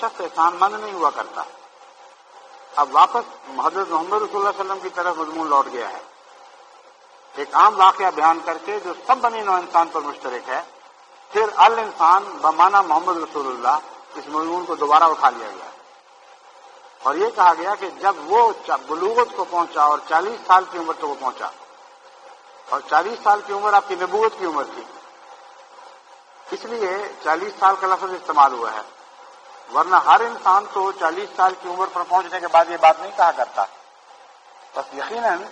شخص احسان مند نہیں ہوا کرتا. اب واپس حضرت محمد رسول اللہ علیہ وسلم کی طرف مضمون لوٹ گیا ہے، ایک عام واقعہ بیان کر کے جو سب بنی نوع انسان پر مشترک ہے. پھر الانسان بمعنی محمد رسول اللہ، اس مضمون کو دوبارہ اٹھا لیا گیا اور یہ کہا گیا کہ جب وہ بلوغت کو پہنچا اور 40 سال کی عمر تک وہ پہنچا، اور 40 سال کی عمر آپ کی نبوت کی عمر تھی، اس لیے 40 سال کا لفظ استعمال ہوا ہے، ورنہ ہر انسان تو 40 سال کی عمر پر پہنچنے کے بعد یہ بات نہیں کہا کرتا. بس یقیناً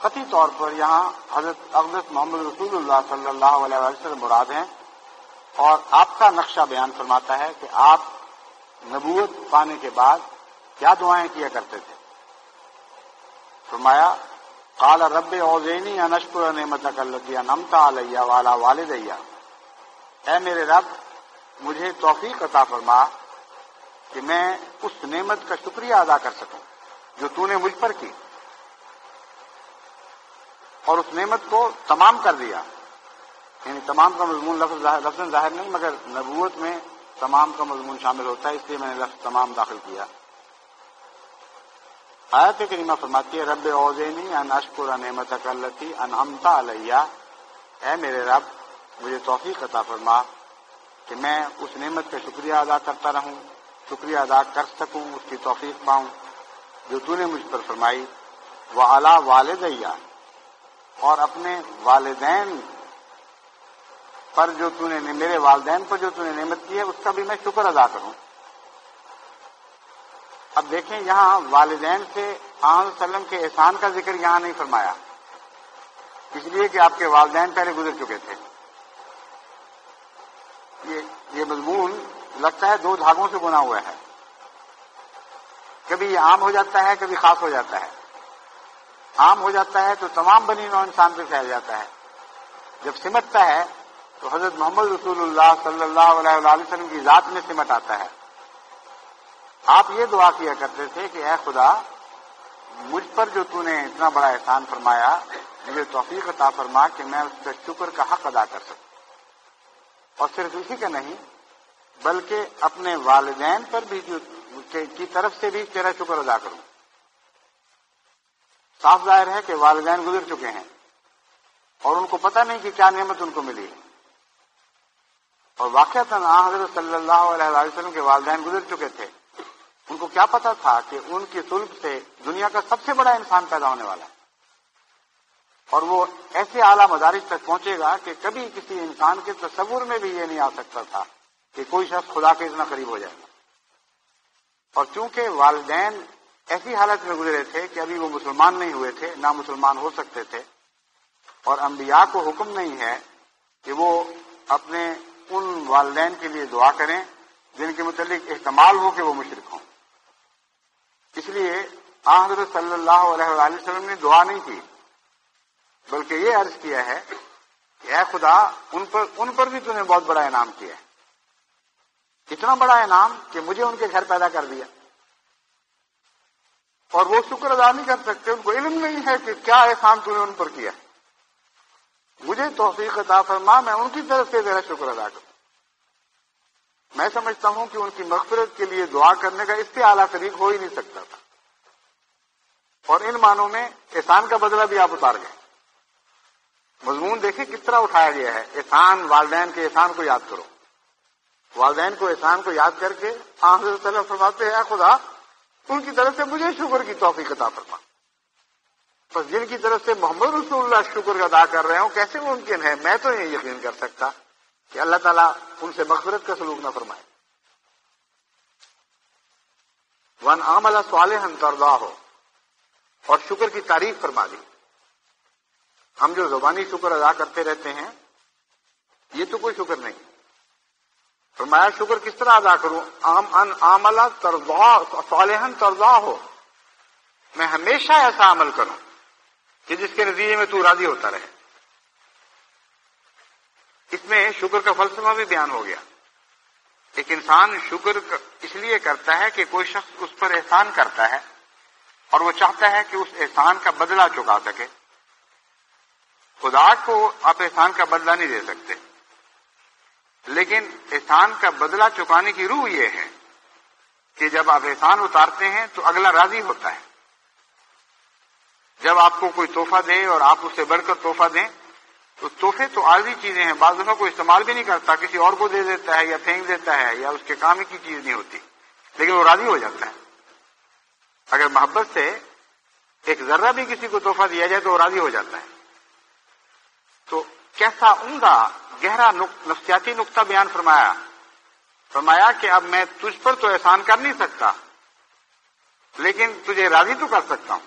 قطعی طور پر یہاں حضرت اقدس محمد رسول اللہ صلی اللہ علیہ وسلم مراد ہیں، اور آپ کا نقشہ بیان فرماتا ہے کہ آپ نبوت پانے کے بعد کیا دعائیں کیا کرتے تھے. فرمایا قال رب اوزعنی ان اشکر نعمتک التی انعمت علی وعلی والدی، اے میرے رب مجھے توفیق عطا فرما کہ میں اس نعمت کا شکریہ ادا کر سکوں جو تو نے مجھ پر کی، اور اس نعمت کو تمام کر دیا. یعنی تمام کا مضمون لفظ ظاہر نہیں، مگر نبوت میں تمام کا مضمون شامل ہوتا ہے، اس لیے میں نے لفظ تمام داخل کیا. آیت کریمہ فرماتی ہے رب اوزعنی ان اشکر نعمتک التی انعمت علی، اے میرے رب مجھے توفیق عطا فرما کہ میں اس نعمت کا شکریہ ادا کرتا رہوں، شکریہ ادا کر سکوں، اس کی توفیق پاؤں جو تو نے مجھ پر فرمائی. وعلی والدی، اور اپنے والدین پر جو تو نے، میرے والدین پر جو تو نے نعمت کی ہے اس کا بھی میں شکر ادا کروں. اب دیکھیں یہاں والدین سے آن صلی اللہ علیہ وسلم کے احسان کا ذکر یہاں نہیں فرمایا، اس لیے کہ آپ کے والدین پہلے گزر چکے تھے. یہ مضمون لگتا ہے 2 دھاگوں سے بنا ہوا ہے، کبھی یہ عام ہو جاتا ہے کبھی خاص ہو جاتا ہے. عام ہو جاتا ہے تو تمام بنی نوع انسان پہ پھیل جاتا ہے، جب سمٹتا ہے تو حضرت محمد رسول اللہ صلی اللہ علیہ وسلم کی ذات میں سمٹ آتا ہے. آپ یہ دعا کیا کرتے تھے کہ اے خدا مجھ پر جو تو نے اتنا بڑا احسان فرمایا، مجھے توفیق عطا فرما کہ میں اس کا شکر کا حق ادا کر سکوں، اور صرف اسی کا نہیں بلکہ اپنے والدین پر بھی کی طرف سے بھی تیرا شکر ادا کروں. صاف ظاہر ہے کہ والدین گزر چکے ہیں اور ان کو پتہ نہیں کہ کیا نعمت ان کو ملی، اور واقعتاً حضرت صلی اللہ علیہ وسلم کے والدین گزر چکے تھے. ان کو کیا پتا تھا کہ ان کی صلب سے دنیا کا سب سے بڑا انسان پیدا ہونے والا ہے، اور وہ ایسے اعلیٰ مدارج تک پہنچے گا کہ کبھی کسی انسان کے تصور میں بھی یہ نہیں آ سکتا تھا کہ کوئی شخص خدا کے اتنا قریب ہو جائے گا. اور چونکہ والدین ایسی حالت میں گزرے تھے کہ ابھی وہ مسلمان نہیں ہوئے تھے، نہ مسلمان ہو سکتے تھے، اور انبیاء کو حکم نہیں ہے کہ وہ اپنے ان والدین کے لیے دعا کریں جن کے متعلق احتمال ہو کہ وہ مشرک ہوں. اس لیے حضرت صلی اللہ علیہ وسلم نے دعا نہیں کی، بلکہ یہ عرض کیا ہے کہ اے خدا ان پر بھی تو نے بہت بڑا انعام کیا ہے، اتنا بڑا انعام کہ مجھے ان کے گھر پیدا کر دیا، اور وہ شکر ادا نہیں کر سکتے، ان کو علم نہیں ہے کہ کیا احسان تو نے ان پر کیا. مجھے توفیق عطا فرما میں ان کی طرف سے تیرا شکر ادا کروں. میں سمجھتا ہوں کہ ان کی مغفرت کے لیے دعا کرنے کا اس سے اعلیٰ طریق ہو ہی نہیں سکتا تھا، اور ان معنوں میں احسان کا بدلہ بھی آپ اتار گئے. مضمون دیکھیں کس طرح اٹھایا گیا ہے، احسان، والدین کے احسان کو یاد کرو. والدین کو احسان کو یاد کر کے حضرت صلی اللہ علیہ وسلم فرماتے ہیں اے خدا ان کی طرف سے مجھے شکر کی توفیق عطا فرما. بس جن کی طرف سے محمد رسول اللہ شکر ادا کر رہے ہوں کیسے ممکن ہے؟ میں تو یہ یقین کر سکتا کہ اللہ تعالیٰ ان سے مغفرت کا سلوک نہ فرمائے. وَأَنْ عَمَلَ صَالِحًا تَرْضَاهُ، اور شکر کی تعریف فرما دی. ہم جو زبانی شکر ادا کرتے رہتے ہیں یہ تو کوئی شکر نہیں. فرمایا شکر کس طرح ادا کروں؟ ان عمل صالحا ترضاہ، میں ہمیشہ ایسا عمل کروں کہ جس کے نتیجے میں تو راضی ہوتا رہے. اس میں شکر کا فلسفہ بھی بیان ہو گیا. ایک انسان شکر اس لیے کرتا ہے کہ کوئی شخص اس پر احسان کرتا ہے اور وہ چاہتا ہے کہ اس احسان کا بدلہ چکا سکے. خدا کو آپ احسان کا بدلہ نہیں دے سکتے، لیکن احسان کا بدلہ چکانے کی روح یہ ہے کہ جب آپ احسان اتارتے ہیں تو اگلا راضی ہوتا ہے. جب آپ کو کوئی تحفہ دے اور آپ اس سے بڑھ کر تحفہ دیں تو تحفے تو عارضی چیزیں ہیں، بعض دفعہ کوئی استعمال بھی نہیں کرتا، کسی اور کو دے دیتا ہے یا پھینک دیتا ہے یا اس کے کام کی چیز نہیں ہوتی، لیکن وہ راضی ہو جاتا ہے. اگر محبت سے ایک ذرہ بھی کسی کو تحفہ دیا جائے تو وہ راضی ہو جاتا ہے. تو کیسا عمدہ گہرا نفسیاتی نقطہ بیان فرمایا کہ اب میں تجھ پر تو احسان کر نہیں سکتا لیکن تجھے راضی تو کر سکتا ہوں.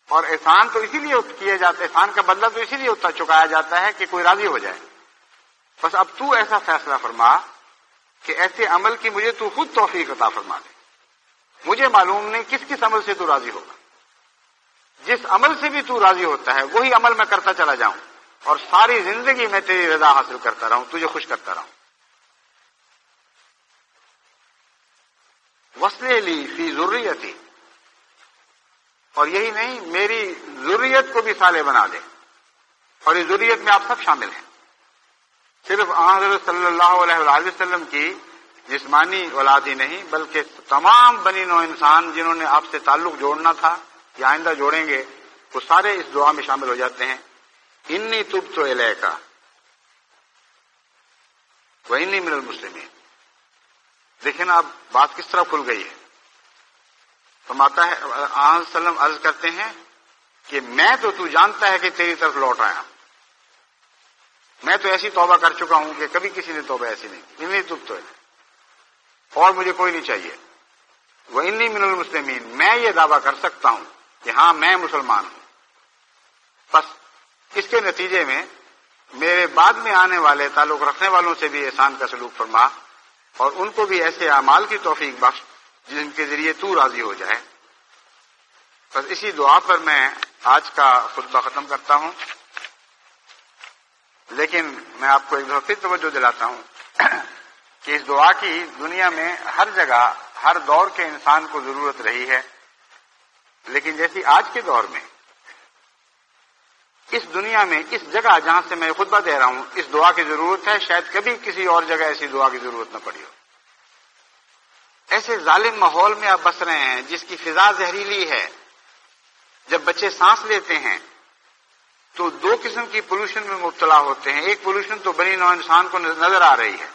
اور احسان تو اسی لیے کیا جاتا ہے، احسان کا بدلہ تو اسی لیے چکایا جاتا ہے کہ کوئی راضی ہو جائے. بس اب تو ایسا فیصلہ فرما کہ ایسے عمل کی مجھے تو خود توفیق عطا فرما دے. مجھے معلوم نہیں کس کس عمل سے تو راضی ہوگا. جس عمل سے بھی تو راضی ہوتا ہے وہی عمل میں کرتا چلا جاؤں اور ساری زندگی میں تیری رضا حاصل کرتا رہوں، تجھے خوش کرتا رہوں. وصلِ لی فی ذریتی، اور یہی نہیں میری ذریت کو بھی صالح بنا دے. اور اس ذریت میں آپ سب شامل ہیں، صرف حضرت صلی اللہ علیہ وسلم کی جسمانی اولاد ہی نہیں بلکہ تمام بنی نوع انسان جنہوں نے آپ سے تعلق جوڑنا تھا یا آئندہ جوڑیں گے وہ سارے اس دعا میں شامل ہو جاتے ہیں. انی تبت الیک وانی من المسلمین. دیکھیں نا اب بات کس طرح کھل گئی ہے. فرماتا ہے آن وسلم عرض کرتے ہیں کہ میں تو جانتا ہے کہ تیری طرف لوٹ آیا، میں تو ایسی توبہ کر چکا ہوں کہ کبھی کسی نے توبہ ایسی نہیں کی. انی تبت الیک، اور مجھے کوئی نہیں چاہیے. وانی من المسلمین، میں یہ دعویٰ کر سکتا ہوں کہ ہاں میں مسلمان ہوں. بس اس کے نتیجے میں میرے بعد میں آنے والے تعلق رکھنے والوں سے بھی احسان کا سلوک فرما اور ان کو بھی ایسے اعمال کی توفیق بخش جن کے ذریعے تو راضی ہو جائے. بس اسی دعا پر میں آج کا خطبہ ختم کرتا ہوں. لیکن میں آپ کو ایک دفعہ پھر توجہ دلاتا ہوں کہ اس دعا کی دنیا میں ہر جگہ ہر دور کے انسان کو ضرورت رہی ہے، لیکن جیسی آج کے دور میں اس دنیا میں اس جگہ جہاں سے میں خطبہ دے رہا ہوں اس دعا کی ضرورت ہے. شاید کبھی کسی اور جگہ ایسی دعا کی ضرورت نہ پڑی ہو. ایسے ظالم ماحول میں آپ بس رہے ہیں جس کی فضا زہریلی ہے. جب بچے سانس لیتے ہیں تو دو قسم کی پولوشن میں مبتلا ہوتے ہیں. ایک پولوشن تو بنی نوع انسان کو نظر آ رہی ہے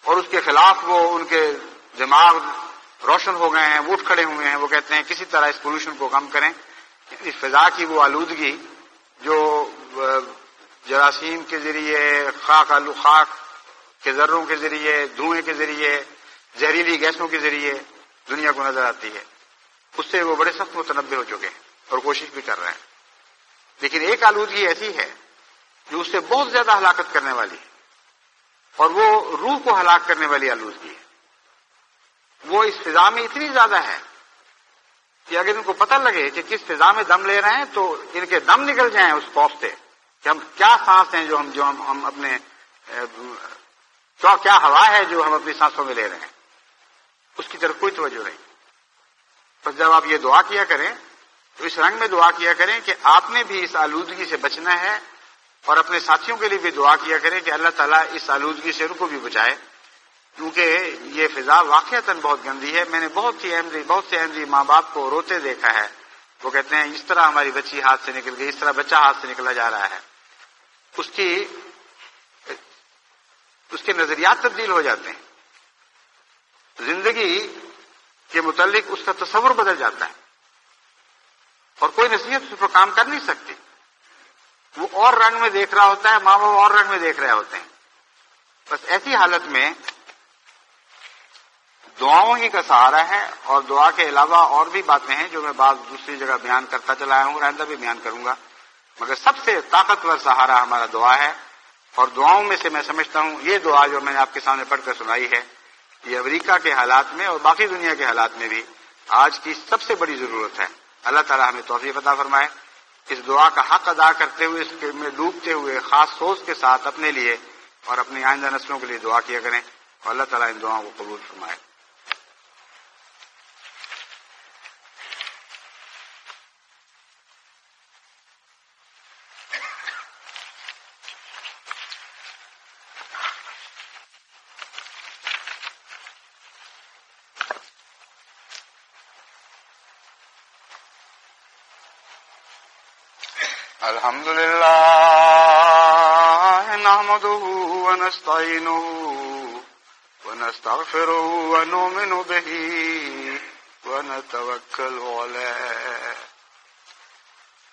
اور اس کے خلاف وہ ان کے دماغ روشن ہو گئے ہیں، وہ اٹھ کھڑے ہوئے ہیں، وہ کہتے ہیں کسی طرح اس پولوشن کو کم کریں. اس فضا کی وہ آلودگی جو جراثیم کے ذریعے، خاک کے ذروں کے ذریعے، دھوئیں کے ذریعے، زہریلی گیسوں کے ذریعے دنیا کو نظر آتی ہے، اس سے وہ بڑے سخت متنبع ہو چکے ہیں اور کوشش بھی کر رہے ہیں. لیکن ایک آلودگی ایسی ہے جو اس سے بہت زیادہ ہلاکت کرنے والی ہے اور وہ روح کو ہلاک کرنے والی آلودگی ہے. وہ اس فضا میں اتنی زیادہ ہے کہ اگر ان کو پتہ لگے کہ کس فضا میں دم لے رہے ہیں تو ان کے دم نکل جائیں اس خوف سے کہ ہم کیا سانس ہیں جو ہم اپنے کیا ہوا ہے جو ہم اپنی سانسوں میں لے رہے ہیں، اس کی طرف کوئی توجہ نہیں. بس جب آپ یہ دعا کیا کریں تو اس رنگ میں دعا کیا کریں کہ آپ نے بھی اس آلودگی سے بچنا ہے اور اپنے ساتھیوں کے لیے بھی دعا کیا کریں کہ اللہ تعالیٰ اس آلودگی سے ان کو بھی بچائے، کیونکہ یہ فضا واقعتاً بہت گندی ہے. میں نے بہت سے احمدی ماں باپ کو روتے دیکھا ہے. وہ کہتے ہیں اس طرح ہماری بچی ہاتھ سے نکل گئی، اس طرح بچہ ہاتھ سے نکلا جا رہا ہے. اس کے نظریات تبدیل ہو جاتے ہیں، زندگی کے متعلق اس کا تصور بدل جاتا ہے، اور کوئی نصیحت اس پر کام کر نہیں سکتی. وہ اور رنگ میں دیکھ رہا ہوتا ہے، ماں باپ اور رنگ میں دیکھ رہے ہوتے ہیں. بس ایسی حالت میں دعاؤں ہی کا سہارا ہے، اور دعا کے علاوہ اور بھی باتیں ہیں جو میں بعض دوسری جگہ بیان کرتا چلا آیا ہوں، آئندہ بھی بیان کروں گا، مگر سب سے طاقتور سہارا ہمارا دعا ہے. اور دعاؤں میں سے میں سمجھتا ہوں یہ دعا جو میں نے آپ کے سامنے پڑھ کر سنائی ہے، یہ امریکہ کے حالات میں اور باقی دنیا کے حالات میں بھی آج کی سب سے بڑی ضرورت ہے. اللہ تعالیٰ ہمیں توفیق عطا فرمائے. اس دعا کا حق ادا کرتے ہوئے، اس میں ڈوبتے ہوئے خاص سوچ کے ساتھ اپنے لیے اور اپنی آئندہ نسلوں کے لیے دعا کیا کریں، اور اللہ تعالیٰ ان دعاؤں کو قبول فرمائے. الحمد لله نحمده ونستعينه ونستغفره ونؤمن به ونتوكل عليه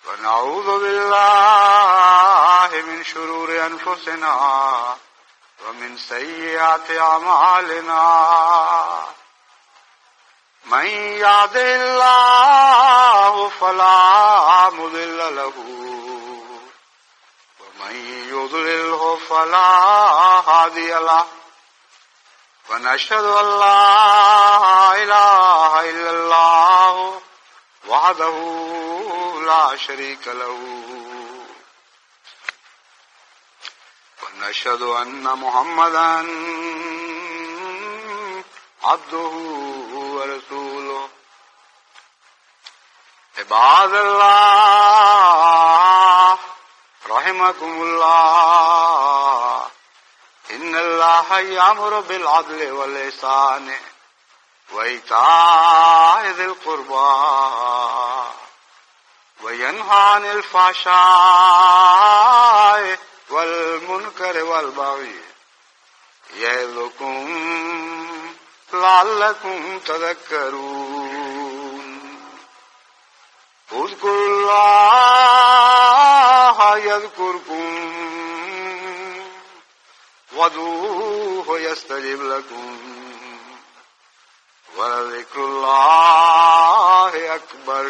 ونعوذ بالله من شرور أنفسنا ومن سيئات أعمالنا من يهده الله فلا مضل له ومن يضلله فلا هادي له ونشهد أن لا إله إلا الله وحده لا شريك له ونشهد أن محمدا عبده ورسوله. عباد الله رحمكم الله إن الله يأمر بالعدل والإحسان وإيتاء ذي القربى وينهى عن الفحشاء والمنكر والبغي يعظكم لعلكم تذكرون. اذكروا الله يذكركم وادعوه يستجب لكم ولذكر الله أكبر.